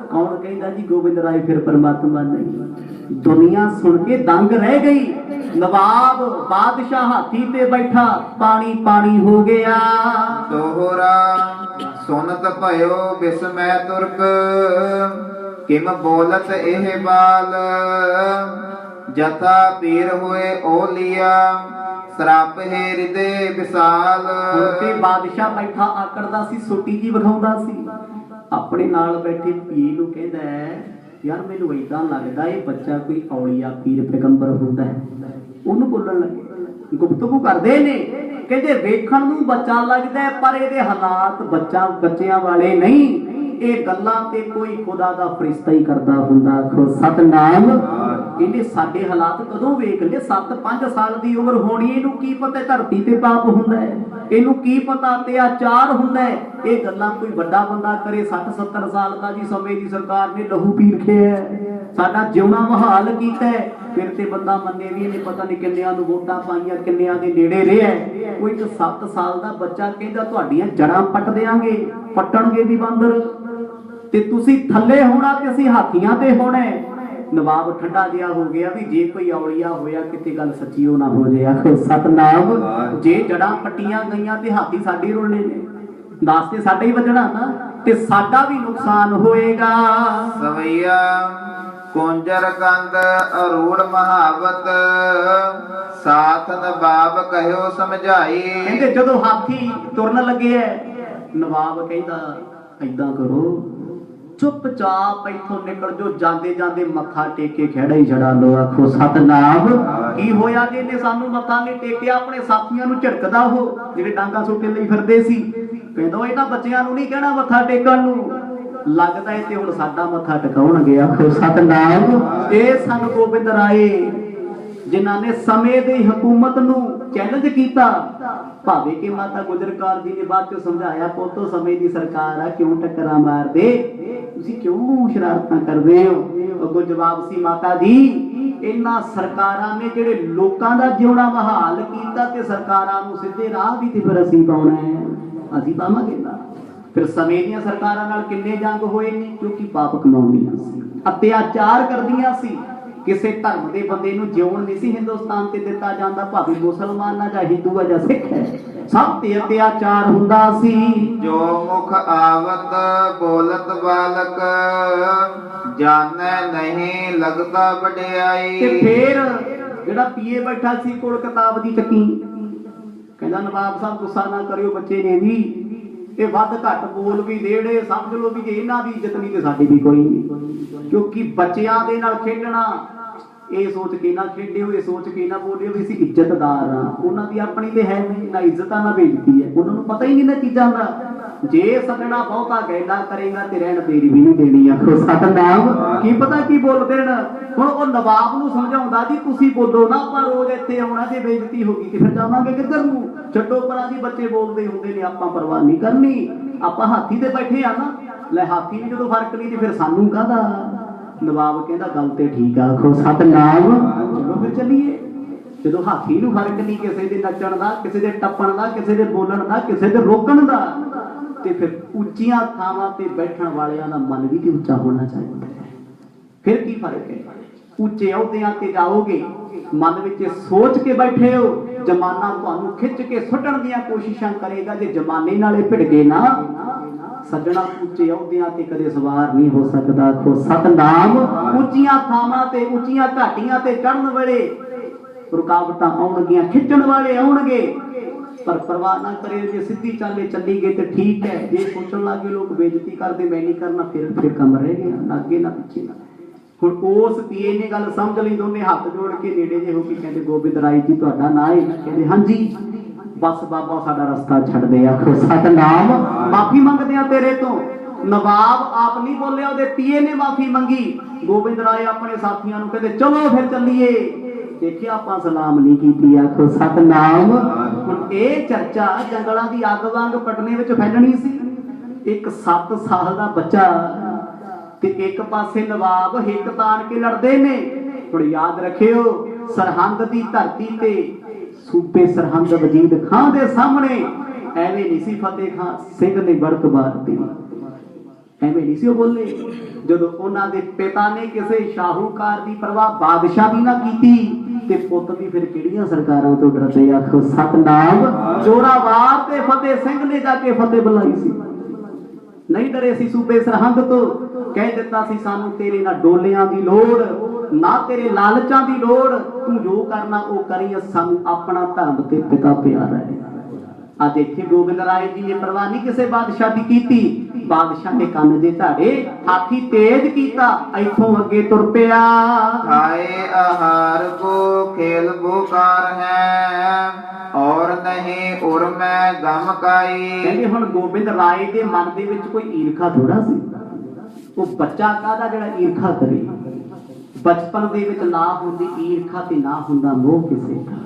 ਕੌਣ ਕਹਿੰਦਾ ਜੀ ਗੋਬਿੰਦ ਰਾਏ ਫਿਰ ਪਰਮਾਤਮਾ ਨਹੀਂ ਦੁਨੀਆ ਸੁਣ ਕੇ ਦੰਗ ਰਹਿ ਗਈ ਨਵਾਬ ਬਾਦਸ਼ਾਹ ਹਾਥੀ ਤੇ ਬੈਠਾ ਪਾਣੀ ਹੋ ਗਿਆ ਦੋਹਰਾ ਸੁਨਤ ਭਇਓ ਬਿਸਮੈ ਤੁਰਕ ਕਿਮ ਬੋਲਤ ਇਹ ਬਾਲ ਜਥਾ ਪੀਰ ਹੋਏ ਓਲੀਆ ਸਰਾਪ ਹੈ ਹਿਰਦੇ ਵਿਸਾਲ ਤੇ ਬਾਦਸ਼ਾਹ ਬੈਠਾ ਆਕੜਦਾ ਸੀ ਸੋਟੀ ਜੀ ਵਿਖਾਉਂਦਾ ਸੀ ਆਪਣੇ ਨਾਲ ਬੈਠੇ ਪੀਰ ਨੂੰ ਕਹਿੰਦਾ ਯਾਰ ਮੈਨੂੰ ਏਦਾਂ ਲੱਗਦਾ ਇਹ ਬੱਚਾ ਕੋਈ ਔਲੀਆ ਪੀਰ ਪੈਗੰਬਰ ਹੁੰਦਾ ਹੈ ਉਹਨੂੰ ਬੋਲਣ ਲੱਗੇ ਗੁਫ਼ਤਗੂ ਕਰਦੇ ਨੇ ਕਹਿੰਦੇ ਵੇਖਣ ਨੂੰ ਬੱਚਾ ਲੱਗਦਾ ਪਰ ਇਹਦੇ ਹਾਲਾਤ ਬੱਚਿਆਂ ਵਾਲੇ ਨਹੀਂ ਇਹ ਗੱਲਾਂ ਤੇ ਕੋਈ ਖੁਦਾ ਦਾ ਫਰਿਸ਼ਤਾ ਹੀ ਕਰਦਾ ਹੁੰਦਾ ਆਖੋ ਸਤਨਾਮ ਇਹਨੇ ਸਾਡੇ ਹਾਲਾਤ ਕਦੋਂ ਵੇਖ ਲਏ 7-5 ਸਾਲ ਦੀ ਉਮਰ ਹੋਣੀ ਇਹਨੂੰ ਕੀ ਪਤਾ ਧਰਤੀ ਤੇ ਪਾਪ ਹੁੰਦਾ ਹੈ ਇਹਨੂੰ ਕੀ ਪਤਾ ਅਤਿਆਚਾਰ ਹੁੰਦਾ ਹੈ ਇਹ ਗੱਲਾਂ ਕੋਈ ਵੱਡਾ ਬੰਦਾ ਕਰੇ 60-70 ਸਾਲ ਦਾ ਜੀ ਸਮੇਂ ਦੀ ਸਰਕਾਰ ਨੇ ਲਹੂ ਪੀ ਰਖਿਆ ਸਾਡਾ ਜਿਉਣਾ ਮੁਹਾਲ ਕੀਤਾ ਫਿਰ ਤੇ ਬੰਦਾ ਮੰਨੇ ਵੀ ਇਹਨੇ ਪਤਾ ਨਹੀਂ ਕਿੰਨਿਆਂ ਨੂੰ ਵੋਟਾਂ ਪਾਈਆਂ ਕਿੰਨਿਆਂ ਦੇ ਨੇੜੇ ਰਿਹਾ ਕੋਈ ਇੱਕ 7 ਸਾਲ ਦਾ ਬੱਚਾ ਕਹਿੰਦਾ ਤੁਹਾਡੀਆਂ ਜੜਾਂ ਪੱਟ ਦੇਾਂਗੇ ਪੱਟਣਗੇ ਵੀ ਬਾਂਦਰ ਤੇ ਤੁਸੀਂ ਥੱਲੇ ਹੋਣਾ ਤੇ ਅਸੀਂ ਹਾਥੀਆਂ ਤੇ ਹੋਣਾ ਨਵਾਬ ਠੰਡਾ ਜਿਹਾ ਹੋ ਗਿਆ ਵੀ ਜੇ ਕੋਈ ਔਲੀਆ ਹੋਇਆ ਕਿਤੇ ਗੱਲ ਸੱਚੀ ਉਹ ਨਾ ਹੋ ਜਾਏ। ਆਖੋ ਸਤਨਾਮ। ਜੇ ਜੜਾਂ ਪੱਟੀਆਂ ਗਈਆਂ ਤੇ ਹਾਥੀ ਸਾਡੇ ਰੋਣੇ ਨੇ, ਦਾਸ ਤੇ ਸਾਡਾ ਹੀ ਵੱਜਣਾ ਨਾ, ਤੇ ਸਾਡਾ ਵੀ ਨੁਕਸਾਨ ਹੋਏਗਾ। ਸਵਈਆ ਕੁੰਜਰ ਕੰਦ ਅਰੂੜ ਮਹਾਵਤ ਸਾਥ ਨਵਾਬ ਕਹਿਓ ਸਮਝਾਈ। ਕਹਿੰਦੇ ਜਦੋਂ ਹਾਥੀ ਤੁਰਨ ਲੱਗੇ ਐ, ਨਵਾਬ ਕਹਿੰਦਾ ਏਦਾਂ ਕਰੋ, ਚੁੱਪਚਾਪ ਇੱਥੋਂ ਨਿਕਲ ਜੋ, ਜਾਂਦੇ ਜਾਂਦੇ ਮੱਥਾ ਟੇਕ ਕੇ ਖਹਿੜਾ ਹੀ ਛੜਾ ਲੋ। ਆਖੋ ਸਤਨਾਮ। ਕੀ ਹੋਇਆ ਜੇ ਇਹਨੇ ਸਾਨੂੰ ਮੱਥਾ ਨਹੀਂ ਟੇਕਿਆ? ਆਪਣੇ ਸਾਥੀਆਂ ਨੂੰ ਝਿੜਕਦਾ ਉਹ ਜਿਹੜੇ ਡਾਂਗਾ ਸੋਟੇ ਲਈ ਫਿਰਦੇ ਸੀ। ਕਹਿੰਦਾ ਇਹਨਾਂ ਬੱਚਿਆਂ ਨੂੰ ਨਹੀਂ ਕਹਿਣਾ ਮੱਥਾ ਟੇਕਣ ਨੂੰ, ਲੱਗਦਾ ਏ ਤੇ ਹੁਣ ਸਾਡਾ ਮੱਥਾ ਟਿਕਾਉਣਗੇ। ਆਖੋ ਸਤਨਾਮ। ਇਹ ਸਨ ਗੋਬਿੰਦ ਰਾਏ ਜਿਨ੍ਹਾਂ ਨੇ ਸਮੇਂ ਦੀ ਹਕੂਮਤ ਨੂੰ ਚੈਲੰਜ ਕੀਤਾ। ਭਾਵੇਂ ਕਿ ਮਾਤਾ ਗੁਜਰ ਕੌਰ ਜੀ ਨੇ ਬਾਅਦ ਚ ਸਮਝਾਇਆ, ਪੁੱਤੋ ਸਮੇਂ ਦੀ ਸਰਕਾਰ ਆ, ਕਿਉਂ ਟੱਕਰਾਂ ਮਾਰਦੇ, ਤੁਸੀਂ ਕਿਉਂ ਸ਼ਰਾਰਤਾਂ ਕਰਦੇ ਹੋ? ਅੱਗੋਂ ਜਵਾਬ ਸੀ, ਮਾਤਾ ਜੀ ਇਹਨਾਂ ਸਰਕਾਰਾਂ ਨੇ ਜਿਹੜੇ ਲੋਕਾਂ ਦਾ ਜਿਉਣਾ ਮਹਾਲ ਕੀਤਾ ਤੇ ਸਰਕਾਰਾਂ ਨੂੰ ਸਿੱਧੇ ਰਾਹ ਵੀ ਤੇ ਫਿਰ ਅਸੀਂ ਪਾਉਣਾ ਹੈ, ਅਸੀਂ ਪਾਵਾਂਗੇ ਨਾ। ਫਿਰ ਸਮੇਂ ਦੀਆਂ ਸਰਕਾਰਾਂ ਨਾਲ ਕਿੰਨੇ ਜੰਗ ਹੋਏ ਨੇ, ਕਿਉਂਕਿ ਪਾਪ ਕਮਾਉਂਦੀਆਂ ਸੀ, ਅਤਿਆਚਾਰ ਕਰਦੀਆਂ ਸੀ। ਕਿਸੇ ਧਰਮ ਦੇ ਬੰਦੇ ਨੂੰ ਜਿਉਣ ਨਹੀਂ ਸੀ ਹਿੰਦੁਸਤਾਨ ਤੇ ਦਿੱਤਾ ਜਾਂਦਾ, ਭਾਵੇਂ ਮੁਸਲਮਾਨ ਆ ਜਾਂ ਹਿੰਦੂ ਆ ਜਾਂ ਸਿੱਖ ਹੈ, ਸਭ ਤੇ ਅਤਿਆਚਾਰ ਹੁੰਦਾ ਸੀ। ਜੋ ਮੁਖ ਆਵਤ ਬੋਲਤ ਬਾਲਕ ਜਾਣੈ ਨਹੀਂ ਲਗਦਾ ਵਡਿਆਈ। ਤੇ ਫੇਰ ਜਿਹੜਾ ਪੀਏ ਬੈਠਾ ਸੀ ਕੋਲ ਕਿਤਾਬ ਦੀ ਚੱਕੀ, ਕਹਿੰਦਾ ਨਵਾਬ ਸਾਹਿਬ ਗੁੱਸਾ ਨਾ ਕਰਿਓ, ਬੱਚੇ ਨੇ ਵੀ ਇਹ ਵੱਧ ਘੱਟ ਬੋਲ ਵੀ ਦੇੜੇ, ਸਮਝ ਲਓ ਵੀ ਜੇ ਇਹਨਾਂ ਦੀ ਇੱਜ਼ਤ ਨਹੀਂ ਤੇ ਸਾਡੀ ਵੀ ਕੋਈ ਨਹੀਂ। ਕਿਉਂਕਿ ਬੱਚਿਆਂ ਦੇ ਨਾਲ ਖੇਡਣਾ, ਇਹ ਸੋਚ ਕੇ ਨਾ ਖੇਡਿਓ, ਇਹ ਸੋਚ ਕੇ ਨਾ ਬੋਲਿਓ ਵੀ ਅਸੀਂ ਇੱਜ਼ਤਦਾਰ ਆ, ਉਹਨਾਂ ਦੀ ਆਪਣੀ ਤੇ ਹੈ ਨਹੀਂ, ਨਾ ਇੱਜ਼ਤ ਆ ਨਾ ਬੇਇੱਜ਼ਤੀ ਹੈ, ਉਹਨਾਂ ਨੂੰ ਪਤਾ ਹੀ ਨਹੀਂ ਨਾ ਚੀਜ਼ਾਂ ਦਾ। ਜੇ ਸੱਜਣਾ ਬਹੁਤਾ ਗੈਲਾ ਕਰੇਗਾ ਤੇ ਰਹਿਣ ਤੇਰੀ ਵੀ ਨਹੀਂ ਦੇਣੀ। ਆਖੋ ਸਤਨਾਮ। ਕੀ ਪਤਾ ਕੀ ਬੋਲ ਦੇਣ। ਹੁਣ ਉਹ ਨਵਾਬ ਨੂੰ ਸਮਝਾਉਂਦਾ ਜੀ ਤੁਸੀਂ ਬੋਲੋ ਨਾ, ਆਪਾਂ ਰੋਜ਼ ਇੱਥੇ ਆਉਣਾ, ਜੇ ਬੇਇੱਜ਼ਤੀ ਹੋ ਗਈ ਤੇ ਫਿਰ ਜਾਵਾਂਗੇ ਕਿੱਧਰ ਨੂੰ? ਛੱਡੋ ਪਰਾਂ ਦੀ, ਬੱਚੇ ਬੋਲਦੇ ਹੁੰਦੇ ਨੇ, ਆਪਾਂ ਪਰਵਾਹ ਨਹੀਂ ਕਰਨੀ, ਆਪਾਂ ਹਾਥੀ ਤੇ ਬੈਠੇ ਆ ਨਾ। ਲੈ ਹਾਥੀ ਨੂੰ ਜਦੋਂ ਫਰਕ ਨਹੀਂ ਤੇ ਫਿਰ ਸਾਨੂੰ ਕਾਹਦਾ? ਨਵਾਬ ਕਹਿੰਦਾ ਗੱਲ ਤੇ ਠੀਕ ਆ। ਆਖੋ ਸਤਨਾਮ। ਚਲੋ ਫਿਰ ਚੱਲੀਏ। ਜਦੋਂ ਹਾਥੀ ਨੂੰ ਫਰਕ ਨਹੀਂ ਕਿਸੇ ਦੇ ਨੱਚਣ ਦਾ, ਕਿਸੇ ਦੇ ਟੱਪਣ ਦਾ, ਕਿਸੇ ਦੇ ਬੋਲਣ ਦਾ, ਕਿਸੇ ਦੇ ਰੋਕਣ ਦਾ, ਤੇ ਫਿਰ ਉੱਚੀਆਂ ਥਾਵਾਂ ਤੇ ਬੈਠਣ ਵਾਲਿਆਂ ਦਾ ਮਨ ਵੀ ਤੇ ਉੱਚਾ ਹੋਣਾ ਚਾਹੀਦਾ ਹੈ। ਫਿਰ ਕੀ ਫਰਕ ਹੈ? ਉੱਚੇ ਅਹੁਦਿਆਂ ਤੇ ਜਾਓਗੇ, ਮਨ ਵਿੱਚ ਸੋਚ ਕੇ ਬੈਠੇ ਹੋ, ਜ਼ਮਾਨਾ ਤੁਹਾਨੂੰ ਖਿੱਚ ਕੇ ਸੁੱਟਣ ਦੀਆਂ ਕੋਸ਼ਿਸ਼ਾਂ ਕਰੇਗਾ। ਜੇ ਜ਼ਮਾਨੇ ਨਾਲੇ ਭਿੜ ਗਏ ਨਾ ਸੱਜਣਾ, ਉੱਚੇ ਅਹੁਦਿਆਂ ਤੇ ਕਦੇ ਸਵਾਰ ਨਹੀਂ ਹੋ ਸਕਦਾ। ਆਖੋ ਸਤਨਾਮ। ਉੱਚੀਆਂ ਥਾਵਾਂ ਤੇ, ਉੱਚੀਆਂ ਘਾਟੀਆਂ ਤੇ ਚੜ੍ਹਨ ਵੇਲੇ ਰੁਕਾਵਟਾਂ ਆਉਣਗੀਆਂ, ਖਿੱਚਣ ਵਾਲੇ ਆਉਣਗੇ, ਪਰ ਪਰਵਾਹ ਨਾ ਕਰੇ। ਜੇ ਸਿੱਧੀ ਚਾਲੇ ਚੱਲੀ ਗਏ ਤੇ ਠੀਕ ਹੈ, ਜੇ ਸੋਚਣ ਲੱਗੇ ਲੋਕ ਬੇਇੱਜ਼ਤੀ ਕਰਦੇ, ਮੈਂ ਨਹੀਂ ਕਰਨਾ, ਫਿਰ ਕੰਮ ਰਹਿ ਗਿਆ, ਨਾ ਅੱਗੇ ਨਾ ਪਿੱਛੇ ਨਾ। ਹੁਣ ਉਸ ਪੀਏ ਨੇ ਗੱਲ ਸਮਝ ਲਈ, ਦੋਨੇ ਹੱਥ ਜੋੜ ਕੇ ਨੇੜੇ ਜੇ ਹੋ ਕੇ ਕਹਿੰਦੇ, ਗੋਬਿੰਦ ਰਾਏ ਜੀ ਤੁਹਾਡਾ ਨਾਂ ਹੈ? ਕਹਿੰਦੇ ਹਾਂਜੀ। ਬਸ ਬਾਬਾ ਸਾਡਾ ਰਸਤਾ ਛੱਡ ਦੇ। ਆਖੋ ਸਤਨਾਮ। ਮਾਫੀ ਮੰਗਦੇ ਆ ਤੇਰੇ ਤੋਂ। ਨਵਾਬ ਆਪ ਨਹੀਂ ਬੋਲਿਆ, ਉਹਦੇ ਪੀਏ ਨੇ ਮਾਫੀ ਮੰਗੀ। ਗੋਬਿੰਦ ਰਾਏ ਆਪਣੇ ਸਾਥੀਆਂ ਨੂੰ ਕਹਿੰਦੇ ਚਲੋ ਫਿਰ ਚੱਲੀਏ। ਦੇਖਿਆ ਆਪਾਂ ਸਲਾਮ ਨਹੀਂ ਕੀਤੀ। ਆਖੋ ਸਤਨਾਮ। ਹੁਣ ਇਹ ਚਰਚਾ ਜੰਗਲਾਂ ਦੀ ਅੱਗ ਵਾਂਗ ਪਟਨੇ ਵਿੱਚ ਫੈਲਣੀ ਸੀ। ਇੱਕ 7 ਸਾਲ ਦਾ ਬੱਚਾ ਤੇ ਇੱਕ ਪਾਸੇ ਨਵਾਬ ਹਿੱਕ ਤਾਣ ਕੇ ਲੜਦੇ ਨੇ। ਹੁਣ ਯਾਦ ਰੱਖਿਓ, ਸਰਹੰਦ ਦੀ ਧਰਤੀ ਤੇ ਸੂਬੇ ਸਰਹੰਦ ਵਜੀਦ ਖਾਂ ਦੇ ਸਾਹਮਣੇ ਐਵੇਂ ਨਹੀਂ ਸੀ ਫਤਿਹ ਖਾਨ ਸਿੰਘ ਨੇ ਬੜਕ ਮਾਰਤੀ, ਐਵੇਂ ਨਹੀਂ ਸੀ ਉਹ ਬੋਲੇ। ਜਦੋਂ ਉਹਨਾਂ ਦੇ ਪਿਤਾ ਨੇ ਕਿਸੇ ਸ਼ਾਹੂਕਾਰ ਦੀ ਪਰਵਾਹ ਬਾਦਸ਼ਾਹ ਦੀ ਨਾ ਕੀਤੀ ਤੇ ਪੁੱਤ ਵੀ ਫਿਰ ਕਿਹੜੀਆਂ ਸਰਕਾਰਾਂ ਤੋਂ ਡਰਦੇ। ਆਖੋ ਸਤਨਾਮ। ਜੋਰਾਵਾਰ ਤੇ ਫਤਿਹ ਸਿੰਘ ਨੇ ਜਾ ਕੇ ਫਤਿਹ ਬੁਲਾਈ ਸੀ, ਨਹੀਂ ਡਰੇ ਸੀ ਸੂਬੇ ਸਰਹੰਦ ਤੋਂ। ਕਹਿ ਦਿੱਤਾ ਸੀ ਸਾਨੂੰ ਤੇਰੇ ਨਾਲ ਡੋਲਿਆਂ ਦੀ ਲੋੜ ਨਾ, ਤੇਰੇ ਲਾਲਚਾਂ ਦੀ ਲੋੜ, ਤੂੰ ਜੋ ਕਰਨਾ ਉਹ ਕਰੀ, ਸਾਨੂੰ ਆਪਣਾ ਧਰਮ ਤੇ ਪਿਤਾ ਪਿਆਰਾ ਹੈ। ਅੱਜ ਇੱਥੇ ਗੋਬਿੰਦ ਰਾਏ ਜੀ ਨੇ ਪਰਵਾਹ ਨਹੀਂ ਕਿਸੇ ਬਾਦਸ਼ਾਹ ਦੀ ਕੀਤੀ। ਬਾਦਸ਼ਾਹ ਨੇ ਕੰਨ ਦੇ ਝਾੜੇ, ਹਾਥੀ ਤੇਜ਼ ਕੀਤਾ, ਇੱਥੋਂ ਅੱਗੇ ਤੁਰ ਪਿਆ। ਖਾਏ ਆਹਾਰ ਕੋ ਖੇਲ ਬੁਕਾਰ ਹੈ ਔਰ ਨਹੀਂ ਉਰ ਮੈਂ ਗਮ ਕਾਈ। ਕਹਿੰਦੇ ਹੁਣ ਗੋਬਿੰਦ ਰਾਏ ਦੇ ਮਨ ਦੇ ਵਿੱਚ ਕੋਈ ਈਰਖਾ ਥੋੜਾ ਸੀ। ਉਹ ਬੱਚਾ ਕਾਹਦਾ ਜਿਹੜਾ ਈਰਖਾ ਕਰੇ? ਬਚਪਨ ਦੇ ਵਿੱਚ ਨਾ ਹੁੰਦੀ ਈਰਖਾ ਤੇ ਨਾ ਹੁੰਦਾ ਮੋਹ ਕਿਸੇ ਦਾ।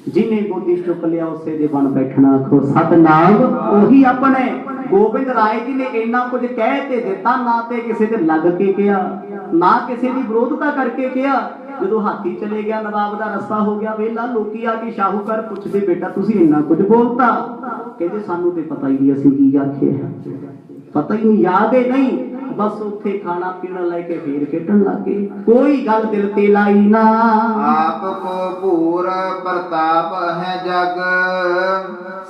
ਜਿਹਨੇ ਗੋਦੀ ਚੁੱਕ ਲਿਆ ਉਸੇ ਦੇ ਬਣ ਬੈਠਣਾ। ਆਖੋ ਸਤਨਾਮ। ਉਹੀ ਆਪਣੇ ਗੋਬਿੰਦ ਰਾਏ ਜੀ ਨੇ ਇੰਨਾ ਕੁਝ ਕਹਿ ਤੇ ਦਿੱਤਾ, ਨਾ ਤੇ ਕਿਸੇ ਤੇ ਲੱਗ ਕੇ ਕਿਹਾ, ਨਾ ਕਿਸੇ ਦੀ ਵਿਰੋਧਤਾ ਕਰਕੇ ਕਿਹਾ। ਜਦੋਂ ਹਾਥੀ ਚਲੇ ਗਿਆ, ਨਵਾਬ ਦਾ ਰਸਤਾ ਹੋ ਗਿਆ ਵਿਹਲਾ, ਲੋਕੀ ਆ ਕੇ ਸ਼ਾਹੂਕਾਰ ਪੁੱਛਦੇ, ਬੇਟਾ ਤੁਸੀਂ ਇੰਨਾ ਕੁਝ ਬੋਲਤਾ? ਕਹਿੰਦੇ ਸਾਨੂੰ ਤੇ ਪਤਾ ਹੀ ਨਹੀਂ ਅਸੀਂ ਕੀ ਆਖਿਆ, ਪਤਾ ਹੀ ਨਹੀਂ, ਯਾਦ ਹੀ ਨਹੀਂ। बस उत्थे खाना पीना लेके फिर खेडन लग गए, कोई गल दिल ते लाई ना। आपको पूर प्रताप है जग,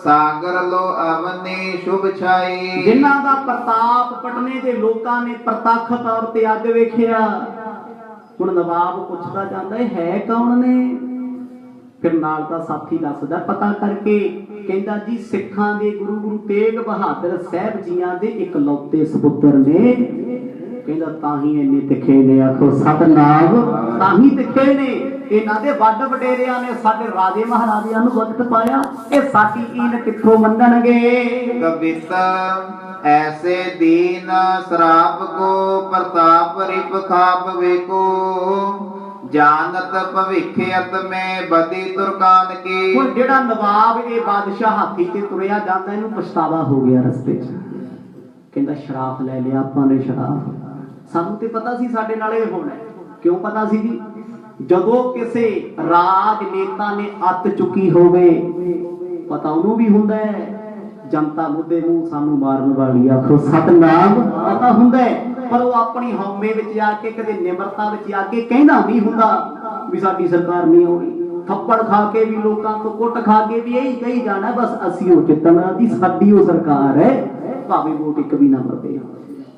सागर लो अवनी शुभ छाई। जिन्हां दा प्रताप पटने दे लोकां ने प्रतੱਖ तौर ते अज वेखिया। हुण नवाब पुछदा जांदा है कौन ने? फिर नाल दा साथी दसदा पता करके, कहंदा जी सिखां दे गुरु तेग बहादुर साहब जियां दे इकलौते सपुत्र ने। कहंदा ताही इन्ने तिखे ने, आखो सतनाम, ताही तिखे ने। इन्हां दे वड वडेरियां ने साडे राजे महाराजियां नूं वक्त पाया, ये साडी ईन कित्थों मंनणगे? कविता ऐसे दीन श्राप को, प्रताप रिप खाप वेको। जानत भविष्यत में बदी तुरकान की। हुण जेड़ा नवाब ये बादशाह हाथी ते तुरिया जांदा, इहनूं पछतावा हो गया रस्ते च। कहंदा शराफ ले लिया आपां ने, शराफ सानूं ते पता सी साडे नाल इह होना है। क्यों पता सी जी? जदों किसे राजनेता ने अत चुकी होवे, पता उहनूं भी हुंदा है जनता मुद्दे मूंह सानूं मारन वाली, आखो सतनाम, पता हुंदा है। पर वो अपनी हौमे विच आके, कदे निमरता विच आके कहना नहीं हुंदा भी साडी सरकार नहीं आउणी। थप्पड़ खा के भी, लोकां तो कुट खा के भी यही कही जाना बस असीं हो जितना दी साडी वो सरकार है, भावें वोट एक भी ना पवे।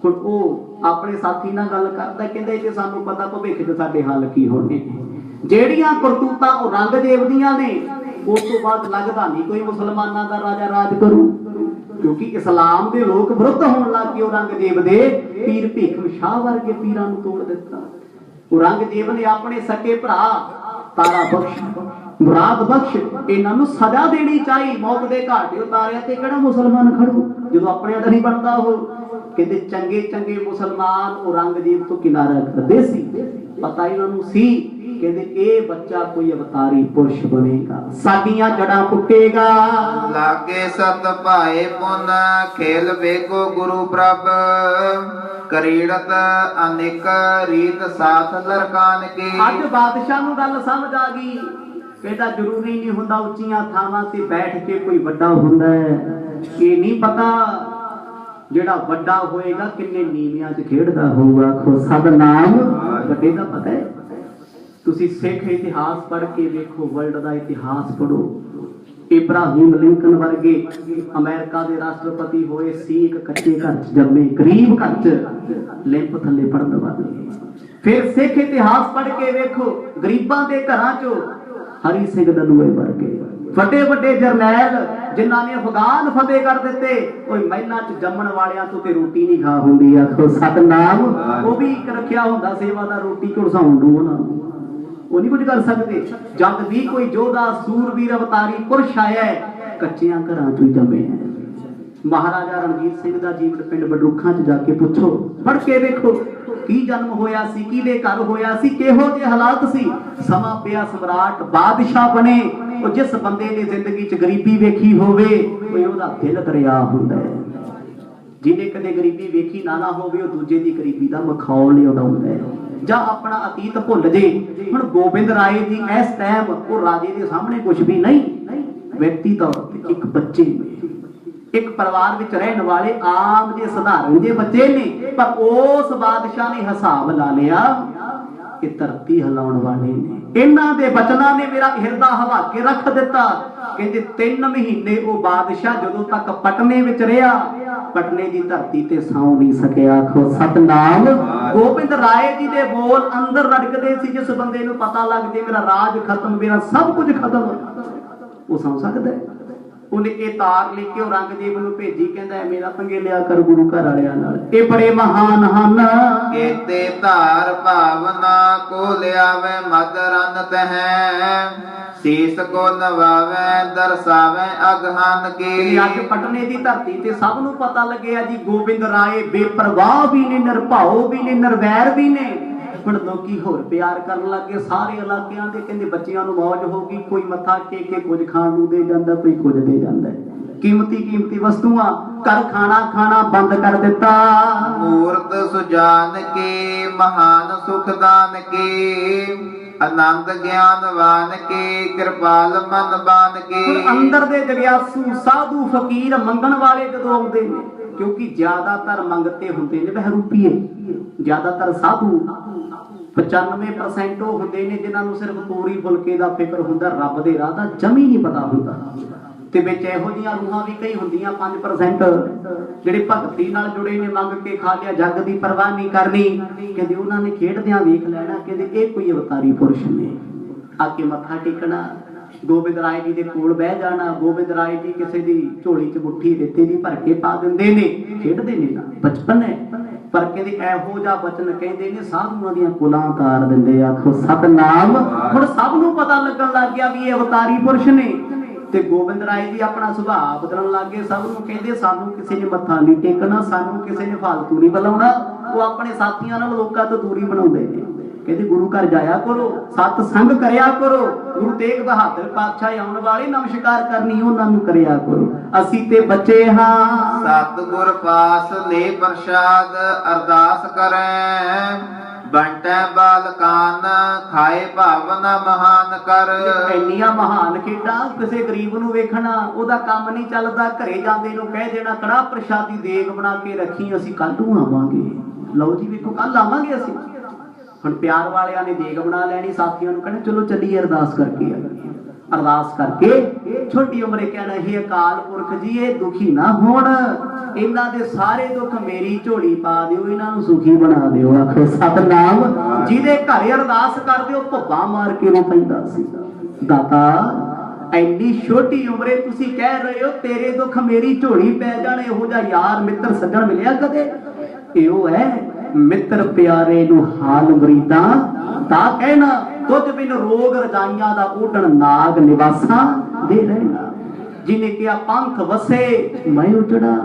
हुण ओ अपने साथी नाल गल करदा, कहंदे जे सानूं पता भविख च साडे हाल की होणे। ਜਿਹੜੀਆਂ ਕਰਤੂਤਾਂ ਉਹ ਰੰਗਦੇਵ ਦੀਆਂ ਨੇ, ਉਸ ਤੋਂ ਬਾਅਦ ਲੱਗਦਾ ਨਹੀਂ ਕੋਈ ਮੁਸਲਮਾਨਾਂ ਦਾ ਰਾਜਾ ਰਾਜ ਕਰੂ, ਕਿਉਂਕਿ ਇਸਲਾਮ ਦੇ ਲੋਕ ਵਿਰੁੱਧ ਹੋਣ ਲੱਗ ਗਏ। ਉਹ ਰੰਗਦੇਵ ਦੇ ਪੀਰ ਭੀਖਮ ਸ਼ਾਹ ਵਰਗੇ ਪੀਰਾਂ ਨੂੰ ਤੋੜ ਦਿੱਤਾ। ਉਹ ਰੰਗਦੇਵ ਨੇ ਆਪਣੇ ਸਕੇ ਭਰਾ ਤਾਰਾ ਬਖਸ਼, ਮੁਰਾਦ ਬਖਸ਼, ਇਹਨਾਂ ਨੂੰ ਸਜ਼ਾ ਦੇਣੀ ਚਾਹੀ, ਮੌਤ ਦੇ ਘਾਟੇ ਉਤਾਰਿਆ ਤੇ ਕਿਹੜਾ ਮੁਸਲਮਾਨ ਖੜੂ ਜਦੋਂ ਆਪਣਿਆਂ ਦਾ ਨਹੀਂ ਬਣਦਾ। ਉਹ ਕਹਿੰਦੇ ਚੰਗੇ ਚੰਗੇ ਮੁਸਲਮਾਨ ਉਹ ਰੰਗਦੇਵ ਤੋਂ ਕਿਨਾਰਾ ਕਰਦੇ ਸੀ। ਪਤਾ ਇਹਨਾਂ ਨੂੰ ਸੀ, ਕਹਿੰਦੇ ਇਹ ਬੱਚਾ ਕੋਈ ਅਵਤਾਰੀ ਪੁਰਸ਼ ਬਣੇਗਾ, ਸਾਡੀਆਂ ਜੜਾਂ ਪੁੱਟੇਗਾ। ਲਾਗੇ ਸਤ ਭਾਏ ਪੁਨ ਖੇਲ ਵੇਖੋ ਗੁਰੂ ਪ੍ਰਭ, ਕਰੀੜਤ ਅਨੇਕ ਰੀਤ ਸਾਥ ਲਰਕਾਨ ਕੀ। ਅੱਜ ਬਾਦਸ਼ਾਹ ਨੂੰ ਗੱਲ ਸਮਝ ਆ ਗਈ। ਕਹਿੰਦਾ ਜ਼ਰੂਰੀ ਨਹੀਂ ਹੁੰਦਾ ਉੱਚੀਆਂ ਥਾਵਾਂ ਤੇ ਬੈਠ ਕੇ ਕੋਈ ਵੱਡਾ ਹੁੰਦਾ ਹੈ, ਇਹ ਨਹੀਂ ਪਤਾ ਜਿਹੜਾ ਵੱਡਾ ਹੋਏਗਾ ਕਿੰਨੇ ਨੀਵਿਆਂ 'ਚ ਖੇਡਦਾ ਹੋਊਗਾ। ਆਖੋ ਸਤਨਾਮ, ਵੱਡੇ ਦਾ ਪਤਾ ਹੈ। ਤੁਸੀਂ ਸਿੱਖ ਇਤਿਹਾਸ ਪੜ੍ਹ ਕੇ ਵੇਖੋ, ਵਰਲਡ ਦਾ ਇਤਿਹਾਸ ਪੜ੍ਹੋ। ਇਬਰਾਹਿਮ ਲਿੰਕਨ ਵਰਗੇ ਅਮਰੀਕਾ ਦੇ ਰਾਸ਼ਟਰਪਤੀ ਹੋਏ ਸੀ, ਇੱਕ ਕੱਚੇ ਘਰ 'ਚ ਜੰਮੇ, ਗਰੀਬ ਘਰ 'ਚ, ਲਿੰਪ ਥੱਲੇ ਪੜ੍ਹਨ ਵਾਲੇ। ਫਿਰ ਸਿੱਖ ਇਤਿਹਾਸ ਪੜ੍ਹ ਕੇ ਵੇਖੋ, ਗਰੀਬਾਂ ਦੇ ਘਰਾਂ 'ਚੋਂ ਹਰੀ ਸਿੰਘ ਨਲੂਏ ਵਰਗੇ ਵੱਡੇ ਵੱਡੇ ਜਰਨੈਲ ਜਿਨ੍ਹਾਂ ਨੇ ਅਫਗਾਨ ਫਤਿਹ ਕਰ ਦਿੱਤੇ। ਕੋਈ ਮਹਿਲਾਂ 'ਚ ਜੰਮਣ ਵਾਲਿਆਂ ਤੋਂ ਤੇ ਰੋਟੀ ਨਹੀਂ ਖਾ ਹੁੰਦੀ। ਆਖੋ ਸਤਨਾਮ, ਉਹ ਵੀ ਇੱਕ ਰੱਖਿਆ ਹੁੰਦਾ ਸੇਵਾਦਾਰ, ਰੋਟੀ ਝੁਲਸਾਉਣ ਨੂੰ ਉਹਨਾਂ ਨੂੰ, ਉਹ ਨਹੀਂ ਕੁਝ ਕਰ ਸਕਦੇ। ਜਦ ਵੀ ਕੋਈ ਯੋਧਾ ਸੂਰਵੀਰ ਅਵਤਾਰੀ ਪੁਰਸ਼ ਆਇਆ ਹੈ, ਕੱਚਿਆਂ ਘਰਾਂ 'ਚੋਂ ਹੀ ਜੰਮੇ ਹੈ। ਮਹਾਰਾਜਾ ਰਣਜੀਤ ਸਿੰਘ ਦਾ ਜੀਵਨ ਪਿੰਡ ਬਡਰੁੱਖਾਂ 'ਚ ਜਾ ਕੇ ਪੁੱਛੋ, ਪੜ੍ਹ ਕੇ ਵੇਖੋ ਕੀ ਜਨਮ ਹੋਇਆ ਸੀ, ਕਿਹਦੇ ਘਰ ਹੋਇਆ ਸੀ, ਕਿਹੋ ਜਿਹੇ ਹਾਲਾਤ ਸੀ। ਸਮਾਂ ਪਿਆ ਸਮਰਾਟ ਬਾਦਸ਼ਾਹ ਬਣੇ। ਉਹ ਜਿਸ ਬੰਦੇ ਨੇ ਜ਼ਿੰਦਗੀ 'ਚ ਗਰੀਬੀ ਵੇਖੀ ਹੋਵੇ, ਕੋਈ ਉਹਦਾ ਦਿਲ ਦਰਿਆ ਹੁੰਦਾ ਹੈ। ਜਿਹਨੇ ਕਦੇ ਗਰੀਬੀ ਵੇਖੀ ਨਾ ਹੋਵੇ, ਉਹ ਦੂਜੇ ਦੀ ਗਰੀਬੀ ਦਾ ਮਖੌਲ ਨਹੀਂ ਉਡਾਉਂਦਾ ਹੈ ਜਾਂ ਆਪਣਾ ਅਤੀਤ ਭੁੱਲ ਜੇ। ਹੁਣ ਗੋਬਿੰਦ ਰਾਏ ਜੀ ਇਸ ਟਾਈਮ ਉਹ ਰਾਜੇ ਦੇ ਸਾਹਮਣੇ ਕੁਝ ਵੀ ਨਹੀਂ, ਵਿਅਕਤੀ ਤੌਰ ਤੇ ਇੱਕ ਬੱਚੇ ਨੇ, ਇੱਕ ਪਰਿਵਾਰ ਵਿੱਚ ਰਹਿਣ ਵਾਲੇ ਆਮ ਜਿਹੇ ਸਧਾਰਨ ਜਿਹੇ ਬੱਚੇ ਨੇ। ਪਰ ਉਸ ਬਾਦਸ਼ਾਹ ਨੇ ਹਿਸਾਬ ਲਾ ਲਿਆ ਕਿ ਧਰਤੀ ਹਿਲਾਉਣ ਵਾਲੇ ਨੇ। ਇਹਨਾਂ ਦੇ ਬਚਨਾਂ ਨੇ ਮੇਰਾ ਹਿਰਦਾ ਹਲਾ ਕੇ ਰੱਖ ਦਿੱਤਾ। ਕਹਿੰਦੇ 3 ਮਹੀਨੇ ਉਹ ਬਾਦਸ਼ਾਹ ਜਦੋਂ ਤੱਕ ਪਟਨੇ ਵਿੱਚ ਰਿਹਾ, ਪਟਨੇ ਦੀ ਧਰਤੀ ਤੇ ਸੌਂ ਨਹੀਂ ਸਕਿਆ। ਆਖੋ ਸਤਨਾਮ। ਗੋਬਿੰਦ ਰਾਏ ਜੀ ਦੇ ਬੋਲ ਅੰਦਰ ਰੜਕਦੇ ਸੀ, ਜਿਸ ਬੰਦੇ ਨੂੰ ਪਤਾ ਲੱਗ ਜੇ ਮੇਰਾ ਰਾਜ ਖਤਮ, ਮੇਰਾ ਸਭ ਕੁਝ ਖਤਮ, ਉਹ ਸੌਂ ਸਕਦਾ ਹੈ। ਉਹਨੇ ਇਹ ਤਾਰ ਲੈ ਕੇ ਉਹ ਰੰਗਦੇਵ ਨੂੰ ਭੇਜੀ, ਕਹਿੰਦਾ ਮੇਰਾ ਪੰਗੇ ਲਿਆ ਕਰ ਗੁਰੂ ਘਰ ਵਾਲਿਆਂ ਨਾਲ, ਇਹ ਬੜੇ ਮਹਾਨ ਹਨ। ਕੀਤੇ ਧਾਰ ਭਾਵਨਾ ਕੋ ਲਿਆਵੇ ਮਦ ਰੰਨਤ ਹੈ, ਸੀਸ ਕੋ ਨਵਾਵੇ ਦਰਸਾਵੇ ਅਗਹਨ ਕੀ। ਅੱਜ ਪਟਨੇ ਦੀ ਧਰਤੀ ਤੇ ਸਭ ਨੂੰ ਪਤਾ ਲੱਗਿਆ ਜੀ, ਗੋਬਿੰਦ ਰਾਏ ਬੇਪਰਵਾਹ ਵੀ ਨੇ, ਨਿਰਭਾਉ ਵੀ ਨੇ, ਨਿਰਵੈਰ ਵੀ ਨੇ। ਹੁਣ ਲੋਕੀ ਹੋਰ ਪਿਆਰ ਕਰਨ ਲੱਗੇ ਸਾਰੇ ਇਲਾਕਿਆਂ ਦੇ। ਕਹਿੰਦੇ ਬੱਚਿਆਂ ਨੂੰ ਮੌਜ ਹੋ ਗਈ, ਕੋਈ ਮੱਥਾ ਟੇਕ ਕੇ ਕੁਝ ਖਾਣ ਨੂੰ ਦੇ ਜਾਂਦਾ, ਕੋਈ ਕੁਝ ਦੇ ਜਾਂਦਾ। ਕੀਮਤੀ ਵਸਤੂਆਂ, ਘਰ ਖਾਣਾ ਬੰਦ ਕਰ ਦਿੱਤਾ। ਮੂਰਤ ਸੁਜਾਨ ਕੇ ਮਹਾਨ ਸੁਖਦਾਨ ਕੇ, ਆਨੰਦ ਗਿਆਨਵਾਨ ਕੇ ਕਿਰਪਾਲ ਮਨ ਬਾਨ ਕੇ। ਅੰਦਰ ਦੇ ਜਗਿਆਸੂ ਸਾਧੂ ਫਕੀਰ ਮੰਗਣ ਵਾਲੇ ਜਦੋਂ ਆਉਂਦੇ ਨੇ, क्योंकि ज्यादातर मंगते होंगे ने बहरूपीए, ज्यादातर साधु 95% ਉਹ ਹੁੰਦੇ ਨੇ ਜਿਨ੍ਹਾਂ ਨੂੰ ਸਿਰਫ ਤੋਰੀ ਫੁਲਕੇ ਦਾ ਫਿਕਰ ਹੁੰਦਾ, ਰੱਬ ਦੇ ਰਾਹ ਦਾ ਜਮੀ ਨਹੀਂ ਪਤਾ ਹੁੰਦਾ। ਤੇ ਵਿੱਚ ਇਹੋ ਜਿਹੀਆਂ ਰੂਹਾਂ ਵੀ ਕਈ ਹੁੰਦੀਆਂ 5% ਜਿਹੜੇ ਭਗਤੀ ਨਾਲ ਜੁੜੇ ਨੇ, ਮੰਗ ਕੇ ਖਾ ਲਿਆ, ਜੱਗ ਦੀ ਪਰਵਾਹ ਨਹੀਂ ਕਰਨੀ। ਕਹਿੰਦੇ ਉਹਨਾਂ ਨੇ ਖੇਡਦਿਆਂ ਵੇਖ ਲੈਣਾ, ਕਹਿੰਦੇ ਇਹ ਕੋਈ ਅਵਤਾਰੀ ਪੁਰਸ਼ ਨੇ। ਆ ਕੇ ਮੱਥਾ ਟੇਕਣਾ, ਗੋਬਿੰਦ ਰਾਏ ਜੀ ਦੇ ਕੋਲ ਬਹਿ ਜਾਣਾ। ਗੋਬਿੰਦ ਰਾਏ ਜੀ ਕਿਸੇ ਦੀ ਝੋਲੀ ਚ ਮੁੱਠੀ ਰੇਤੇ ਦੀ ਭਰ ਕੇ ਪਾ ਦਿੰਦੇ ਨੇ, ਖੇਡਦੇ ਨੇ ਨਾ, ਬਚਪਨ ਹੈ। ਪਰ ਕਹਿੰਦੇ ਇਹੋ ਜਿਹਾ ਬਚਨ ਕਹਿੰਦੇ ਨੇ ਸਾਧੂਆਂ ਦੀਆਂ ਕੁਲਾਂ ਤਾਰ ਦਿੰਦੇ। ਆਖੋ ਸਤਨਾਮ। ਹੁਣ ਸਭ ਨੂੰ ਪਤਾ ਲੱਗਣ ਲੱਗ ਗਿਆ ਵੀ ਇਹ ਅਵਤਾਰੀ ਪੁਰਸ਼ ਨੇ। ਤੇ ਗੋਬਿੰਦ ਰਾਏ ਜੀ ਆਪਣਾ ਸੁਭਾਅ ਬਦਲਣ ਲੱਗ ਗਏ। ਸਭ ਨੂੰ ਕਹਿੰਦੇ ਸਾਨੂੰ ਕਿਸੇ ਨੇ ਮੱਥਾ ਨਹੀਂ ਟੇਕਣਾ, ਸਾਨੂੰ ਕਿਸੇ ਨੇ ਫਾਲਤੂ ਨਹੀਂ ਬੁਲਾਉਣਾ। ਉਹ ਆਪਣੇ ਸਾਥੀਆਂ ਨਾਲ ਲੋਕਾਂ ਤੋਂ ਦੂਰੀ ਬਣਾਉਂਦੇ ਨੇ। ਕਹਿੰਦੇ ਗੁਰੂ ਘਰ ਜਾਇਆ ਕਰੋ, ਸਤ ਸੰਗ ਕਰਿਆ ਕਰੋ। ਗੁਰੂ ਤੇਗ ਬਹਾਦਰ ਪਾਤਸ਼ਾਹ ਆਉਣ ਵਾਲੇ ਨਮਸਕਾਰ ਕਰਨੀ ਉਹਨਾਂ ਨੂੰ ਕਰਿਆ ਕਰੋ। ਅਸੀਂ ਤੇ ਬੱਚੇ ਹਾਂ। ਸਤਿਗੁਰ ਪਾਸ ਲੈ ਪ੍ਰਸਾਦ ਅਰਦਾਸ ਕਰੈ, ਬੰਟੈ ਬਾਲਕਾਨ ਖਾਏ ਭਾਵਨਾ ਮਹਾਨ ਕਰ। ਇੰਨੀਆਂ ਮਹਾਨ ਖੇਡਾਂ, ਕਿਸੇ ਗਰੀਬ ਨੂੰ ਵੇਖਣਾ ਉਹਦਾ ਕੰਮ ਨਹੀਂ ਚੱਲਦਾ, ਘਰੇ ਜਾਂਦੇ ਨੂੰ ਕਹਿ ਦੇਣਾ ਕੜਾਹ ਪ੍ਰਸ਼ਾਦੀ ਦੇਗ ਬਣਾ ਕੇ ਰੱਖੀ, ਅਸੀਂ ਕੱਲ ਨੂੰ ਆਵਾਂਗੇ। ਲਓ ਜੀ ਵੇਖੋ ਕੱਲ ਆਵਾਂਗੇ ਅਸੀਂ। ਹੁਣ ਪਿਆਰ ਵਾਲਿਆਂ ਨੇ ਦੇਗ ਬਣਾ ਲੈਣੀ, ਸਾਥੀਆਂ ਨੂੰ ਕਹਿਣਾ ਚਲੋ ਚੱਲੀਏ ਅਰਦਾਸ ਕਰਕੇ ਆਈਏ। ਅਰਦਾਸ ਕਰਕੇ ਛੋਟੀ ਉਮਰੇ ਕਹਿਣਾ ਇਹ ਅਕਾਲ ਪੁਰਖ ਜੀ ਇਹ ਦੁਖੀ ਨਾ ਹੋਣ, ਇਹਨਾਂ ਦੇ ਸਾਰੇ ਦੁੱਖ ਮੇਰੀ ਝੋਲੀ ਪਾ ਦਿਓ, ਇਹਨਾਂ ਨੂੰ ਸੁਖੀ ਬਣਾ ਦਿਓ। ਆਖੋ ਸਤਨਾਮ। ਜਿਹਦੇ ਘਰੇ ਅਰਦਾਸ ਕਰਦੇ ਉਹ ਭੱਬਾ ਮਾਰ ਕੇ ਰੋ ਪੈਂਦਾ ਸੀ। ਦਾਤਾ ਇੰਨੀ ਛੋਟੀ ਉਮਰੇ ਤੁਸੀਂ ਕਹਿ ਰਹੇ ਹੋ ਤੇਰੇ ਦੁੱਖ ਮੇਰੀ ਝੋਲੀ ਪੈ ਜਾਣ, ਇਹੋ ਜਿਹਾ ਯਾਰ ਮਿੱਤਰ ਸੱਜਣ ਮਿਲਿਆ ਕਦੇ? ਇਹੋ ਹੈ ਮਿੱਤਰ ਪਿਆਰੇ ਨੂੰ ਹਾਲ ਮੁਰੀਦਾਂ ਦਾ ਕਹਿਣਾ, ਤੁਧ ਬਿਨ ਰੋਗ ਰਜਾਈਆਂ ਦਾ ਓਢਣ ਨਾਗ ਨਿਵਾਸਾਂ ਦੇ ਰਹਿਣਾ। ਜਿਹਨੇ ਕਿਹਾ ਪੰਥ ਵਸੇ ਮੈਂ ਉਜੜਾ,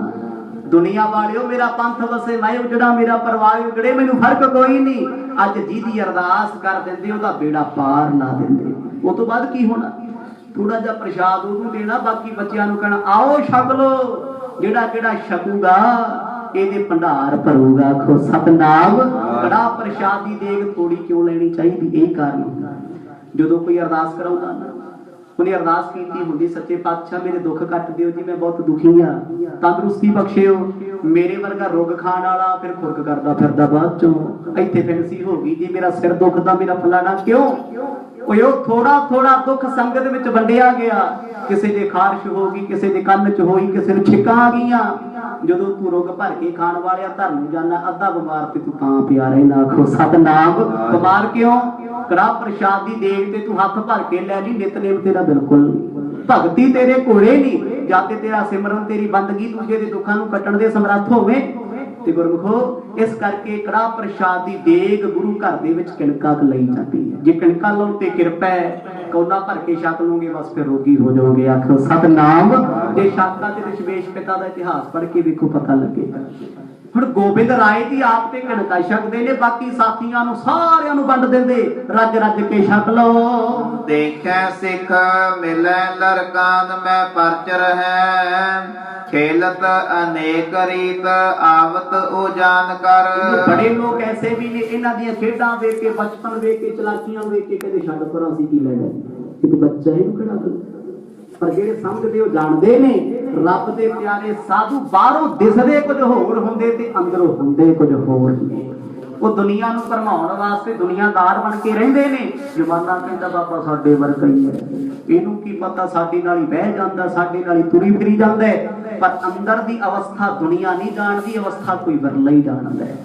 ਦੁਨੀਆ ਵਾਲਿਓ ਮੇਰਾ ਪੰਥ ਵਸੇ ਮੈਂ ਉਜੜਾ, ਮੇਰਾ ਪਰਿਵਾਰ ਉਜੜੇ, ਮੈਨੂੰ ਫਰਕ ਕੋਈ ਨਹੀਂ। ਅੱਜ ਜਿਹਦੀ ਅਰਦਾਸ ਕਰ ਦਿੰਦੇ ਉਹਦਾ ਬੇੜਾ ਪਾਰ ਲਾ ਦਿੰਦੇ। ਉਹ ਤੋਂ ਬਾਅਦ ਕੀ ਹੋਣਾ? ਥੋੜਾ ਜਿਹਾ ਪ੍ਰਸ਼ਾਦ ਉਹਨੂੰ ਦੇਣਾ, ਬਾਕੀ ਬੱਚਿਆਂ ਨੂੰ ਕਹਿਣਾ ਆਓ ਛਕ ਲੋ, ਜਿਹੜਾ ਜਿਹੜਾ ਛਕੂਗਾ ਇਹਦੇ ਭੰਡਾਰ ਭਰੂਗਾ। ਆਖੋ ਸਤਨਾਮ। ਕੜਾ ਪ੍ਰਸ਼ਾਦ ਦੀ ਦੇਗ ਥੋੜੀ ਕਿਉਂ ਲੈਣੀ ਚਾਹੀਦੀ? ਇਹ ਕਾਰਨ ਹੁੰਦਾ ਜਦੋਂ ਕੋਈ ਅਰਦਾਸ ਕਰਾਉਂਦਾ ਨਾ, ਉਹਨੇ ਅਰਦਾਸ ਕੀਤੀ ਹੁੰਦੀ ਸੱਚੇ ਪਾਤਸ਼ਾਹ ਮੇਰੇ ਦੁੱਖ ਕੱਟ ਦਿਓ ਜੀ, ਮੈਂ ਬਹੁਤ ਦੁਖੀ ਆ, ਤੰਦਰੁਸਤੀ ਬਖਸ਼ਿਓ। ਮੇਰੇ ਵਰਗਾ ਰੋਗ ਖਾਣ ਵਾਲਾ ਫਿਰ ਖੁਰਕ ਕਰਦਾ ਫਿਰਦਾ ਬਾਅਦ ਚੋਂ, ਇੱਥੇ ਫੈਂਸੀ ਹੋ ਗਈ ਜੀ, ਮੇਰਾ ਸਿਰ ਦੁਖਦਾ, ਮੇਰਾ ਫਲਾਣਾ। ਕਿਉਂ? ਉਹ ਥੋੜਾ ਥੋੜਾ ਦੁੱਖ ਸੰਗਤ ਵਿੱਚ ਵੰਡਿਆ ਗਿਆ। ਕਿਸੇ ਦੇ ਖਾਰਸ਼ ਹੋ ਗਈ, ਕਿਸੇ ਦੇ ਕੰਨ ਚ ਹੋਈ, ਕਿਸੇ ਨੂੰ ਛਿੱਕਾਂ ਆ ਗਈਆਂ। ਜਦੋਂ ਤੂੰ ਰੁੱਗ ਭਰ ਕੇ ਖਾਣ ਵਾਲਿਆ ਧਰ ਨੂੰ ਜਾਣਾ, ਅੱਧਾ ਬਿਮਾਰ ਤੇ ਤੂੰ ਤਾਂ ਪਿਆ ਰਹਿਣਾ। ਆਖੋ ਸਤਨਾਮ। ਬਿਮਾਰ ਕਿਉਂ? ਕੜਾਹ ਪ੍ਰਸ਼ਾਦ ਦੀ ਦੇਗ ਤੇ ਤੂੰ ਹੱਥ ਭਰ ਕੇ ਲੈ ਲਈ, ਨਿਤਨੇਮ ਤੇਰਾ ਬਿਲਕੁਲ ਭਗਤੀ ਤੇਰੇ ਕੋਲੇ ਨਹੀਂ। ਜਦ ਤੇ ਤੇਰਾ ਸਿਮਰਨ ਤੇਰੀ ਬੰਦਗੀ ਦੂਜੇ ਦੇ ਦੁੱਖਾਂ ਨੂੰ ਕੱਟਣ ਦੇ ਸਮਰੱਥ ਹੋਵੇ ਤੇ ਗੁਰਮੁਖੋ ਇਸ ਕਰਕੇ ਕੜਾਹ ਪ੍ਰਸ਼ਾਦ ਦੀ ਦੇਗ ਗੁਰੂ ਘਰ ਦੇ ਵਿੱਚ ਕਿਣਕਾ ਲਈ ਜਾਂਦੀ ਹੈ। ਜੇ ਕਿਣਕਾ ਲਾਉਣ ਤੇ ਕਿਰਪਾ ਹੈ, ਕੌਲਾ ਭਰ ਕੇ ਛਕ ਲਓਗੇ ਬਸ ਫਿਰ ਰੋਗੀ ਹੋ ਜਾਓਗੇ। ਆਖੋ ਸਤਨਾਮ। ਜੇ ਸ਼ਾਸਤਰਾਂ ਤੇ ਦਸ਼ਮੇਸ਼ ਪਿਤਾ ਦਾ ਇਤਿਹਾਸ ਪੜ੍ਹ ਕੇ ਵੇਖੋ ਪਤਾ ਲੱਗੇਗਾ। ਹੁਣ ਗੋਬਿੰਦ ਰਾਏ ਜੀ ਆਪ ਤੇ ਕਿਣਕਾ ਛਕਦੇ ਨੇ, ਬਾਕੀ ਸਾਥੀਆਂ ਨੂੰ ਸਾਰਿਆਂ ਨੂੰ ਵੰਡ ਦਿੰਦੇ, ਰੱਜ ਰੱਜ ਕੇ ਛਕ ਲਓ। ਦੇਖੈ ਸਿੱਖ ਮਿਲੈ ਲਰਕਾਨ ਮੈਂ ਪਰਚਰ ਹੈ, ਖੇਲਤ ਅਨੇਕ ਰੀਤ ਆਵਤ ਉਹ ਜਾਣ ਕਰ। ਬੜੇ ਲੋਕ ਐਸੇ ਵੀ ਨੇ ਇਹਨਾਂ ਦੀਆਂ ਖੇਡਾਂ ਵੇਖ ਕੇ, ਬਚਪਨ ਵੇਖ ਕੇ, ਚਲਾਕੀਆਂ ਵੇਖ ਕੇ ਕਹਿੰਦੇ ਛੱਡ ਪਰ ਅਸੀਂ ਕੀ ਲੈਣਾ, ਕਿਤੇ ਬੱਚਾ ਇਹਨੂੰ ਕਿਹੜਾ ਕਰ। ਪਰ ਜਿਹੜੇ ਸਮਝਦੇ ਉਹ ਜਾਣਦੇ ਨੇ ਰੱਬ ਦੇ ਪਿਆਰੇ ਸਾਧੂ ਬਾਹਰੋਂ ਦਿਸਦੇ ਕੁਝ ਹੋਰ ਹੁੰਦੇ ਤੇ ਅੰਦਰੋਂ ਹੁੰਦੇ ਕੁਝ ਹੋਰ ਨੇ। ਉਹ ਦੁਨੀਆ ਨੂੰ ਭਰਮਾਉਣ ਵਾਸਤੇ ਦੁਨੀਆਦਾਰ ਬਣ ਕੇ ਰਹਿੰਦੇ ਨੇ। ਜ਼ਮਾਨਾ ਕਹਿੰਦਾ ਬਾਬਾ ਸਾਡੇ ਵਰਗਾ ਹੀ ਹੈ, ਇਹਨੂੰ ਕੀ ਪਤਾ ਸਾਡੇ ਨਾਲ ਹੀ ਬਹਿ ਜਾਂਦਾ, ਸਾਡੇ ਨਾਲ ਹੀ ਤੁਰੀ ਫਿਰੀ ਜਾਂਦਾ। ਪਰ ਅੰਦਰ ਦੀ ਅਵਸਥਾ ਦੁਨੀਆ ਨਹੀਂ ਜਾਣਦੀ, ਅਵਸਥਾ ਕੋਈ ਵਿਰਲਾ ਹੀ ਜਾਣਦਾ ਹੈ।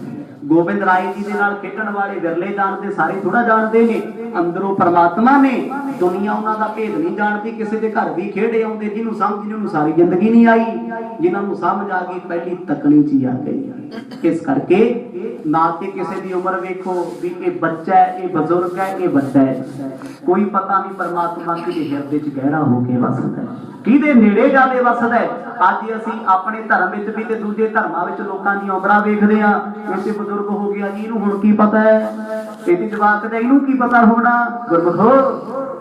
ਗੋਬਿੰਦ ਰਾਏ ਜੀ ਦੇ ਨਾਲ ਖੇਡਣ ਵਾਲੇ ਵਿਰਲੇ ਜਾਣਦੇ, ਸਾਰੇ ਥੋੜਾ ਜਾਣਦੇ ਨੇ। ਅੰਦਰੋਂ ਪਰਮਾਤਮਾ ਨੇ, ਦੁਨੀਆ ਉਹਨਾਂ ਦਾ ਭੇਦ ਨਹੀਂ ਜਾਣਦੀ। ਕਿਸੇ ਦੇ ਘਰ ਵੀ ਖੇੜੇ ਆਉਂਦੇ, ਜਿਹਨੂੰ ਸਮਝ ਜਿਹਨੂੰ ਸਾਰੀ ਜ਼ਿੰਦਗੀ ਨਹੀਂ ਆਈ, ਜਿਨ੍ਹਾਂ ਨੂੰ ਸਮਝ ਆ ਗਈ ਪਹਿਲੀ ਤਕਣੀ ਚ ਹੀ ਆ ਗਈ। ਇਸ ਕਰਕੇ ਨਾ ਕਿ ਕਿਸੇ ਦੀ ਉਮਰ ਵੇਖੋ ਵੀ ਇਹ ਬੱਚਾ ਹੈ, ਇਹ ਬਜ਼ੁਰਗ ਹੈ, ਇਹ ਵੱਡਾ ਹੈ, ਕੋਈ ਪਤਾ ਨਹੀਂ ਪਰਮਾਤਮਾ ਕਿਹਦੇ ਹਿਰਦੇ ਚ ਗਹਿਰਾ ਹੋ ਕੇ ਵਸਦਾ, ਕਿਹਦੇ ਨੇੜੇ ਜਾਵੇ ਵਸਦਾ। ਅੱਜ ਅਸੀਂ ਆਪਣੇ ਧਰਮ ਵਿੱਚ ਵੀ ਤੇ ਦੂਜੇ ਧਰਮਾਂ ਵਿੱਚ ਲੋਕਾਂ ਦੀਆਂ ਉਮਰਾਂ ਵੇਖਦੇ ਆ। ਇਸੇ ਬਜ਼ੁਰਗ ਹੋ ਗਿਆ ਜੀ, ਇਹਨੂੰ ਹੁਣ ਕੀ ਪਤਾ ਹੈ, ਇਹਦੀ ਜਵਾਕ ਦਾ ਇਹਨੂੰ ਕੀ ਪਤਾ ਹੋਣਾ। ਗੁਰਮੁਖੋ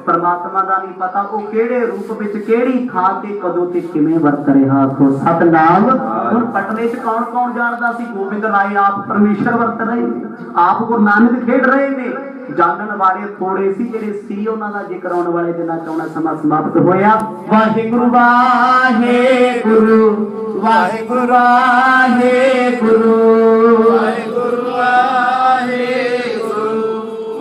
ਪਰਮਾਤਮਾ ਦਾ ਨਹੀਂ ਪਤਾ, ਉਹ ਕਿਹੜੇ ਰੂਪ ਵਿੱਚ, ਕਿਹੜੀ ਥਾਂ ਤੇ, ਕਦੋਂ ਤੇ ਕਿਵੇਂ ਵਰਤ ਰਿਹਾ। ਆਖੋ ਸਤਨਾਮ। ਹੁਣ ਪਟਨੇ ਚ ਕੌਣ ਕੌਣ ਜਾਣਦਾ ਸੀ? ਗੋਬਿੰਦ ਰਾਏ ਆਪ ਪਰਮੇਸ਼ਰ ਵਰਤ ਰਹੇ ਨੇ, ਆਪ ਗੁਰੂ ਨਾਨਕ ਖੇਡ ਰਹੇ ਨੇ। ਜਾਣਨ ਵਾਲੇ ਥੋੜੇ ਸੀ, ਜਿਹੜੇ ਸੀ ਉਹਨਾਂ ਦਾ ਜ਼ਿਕਰ ਆਉਣ ਵਾਲੇ ਦਿਨਾਂ ਚ ਆਉਣਾ। ਸਮਾਂ ਸਮਾਪਤ ਹੋਇਆ। ਵਾਹਿਗੁਰੂ ਵਾਹਿਗੁਰੂ ਵਾਹਿਗੁਰੂ ਵਾਹਿਗੁਰੂ ਵਾਹਿਗੁਰੂ ਵਾਹਿਗੁਰੂ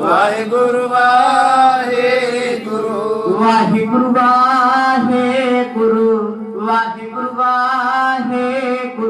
ਵਾਹਿਗੁਰੂ ਵਾਹਿਗੁਰੂ ਵਾਹਿਗੁਰੂ ਵਾਹਿਗੁਰੂ ਵਾਹਿਗੁਰੂ ਵਾਹਿਗੁਰੂ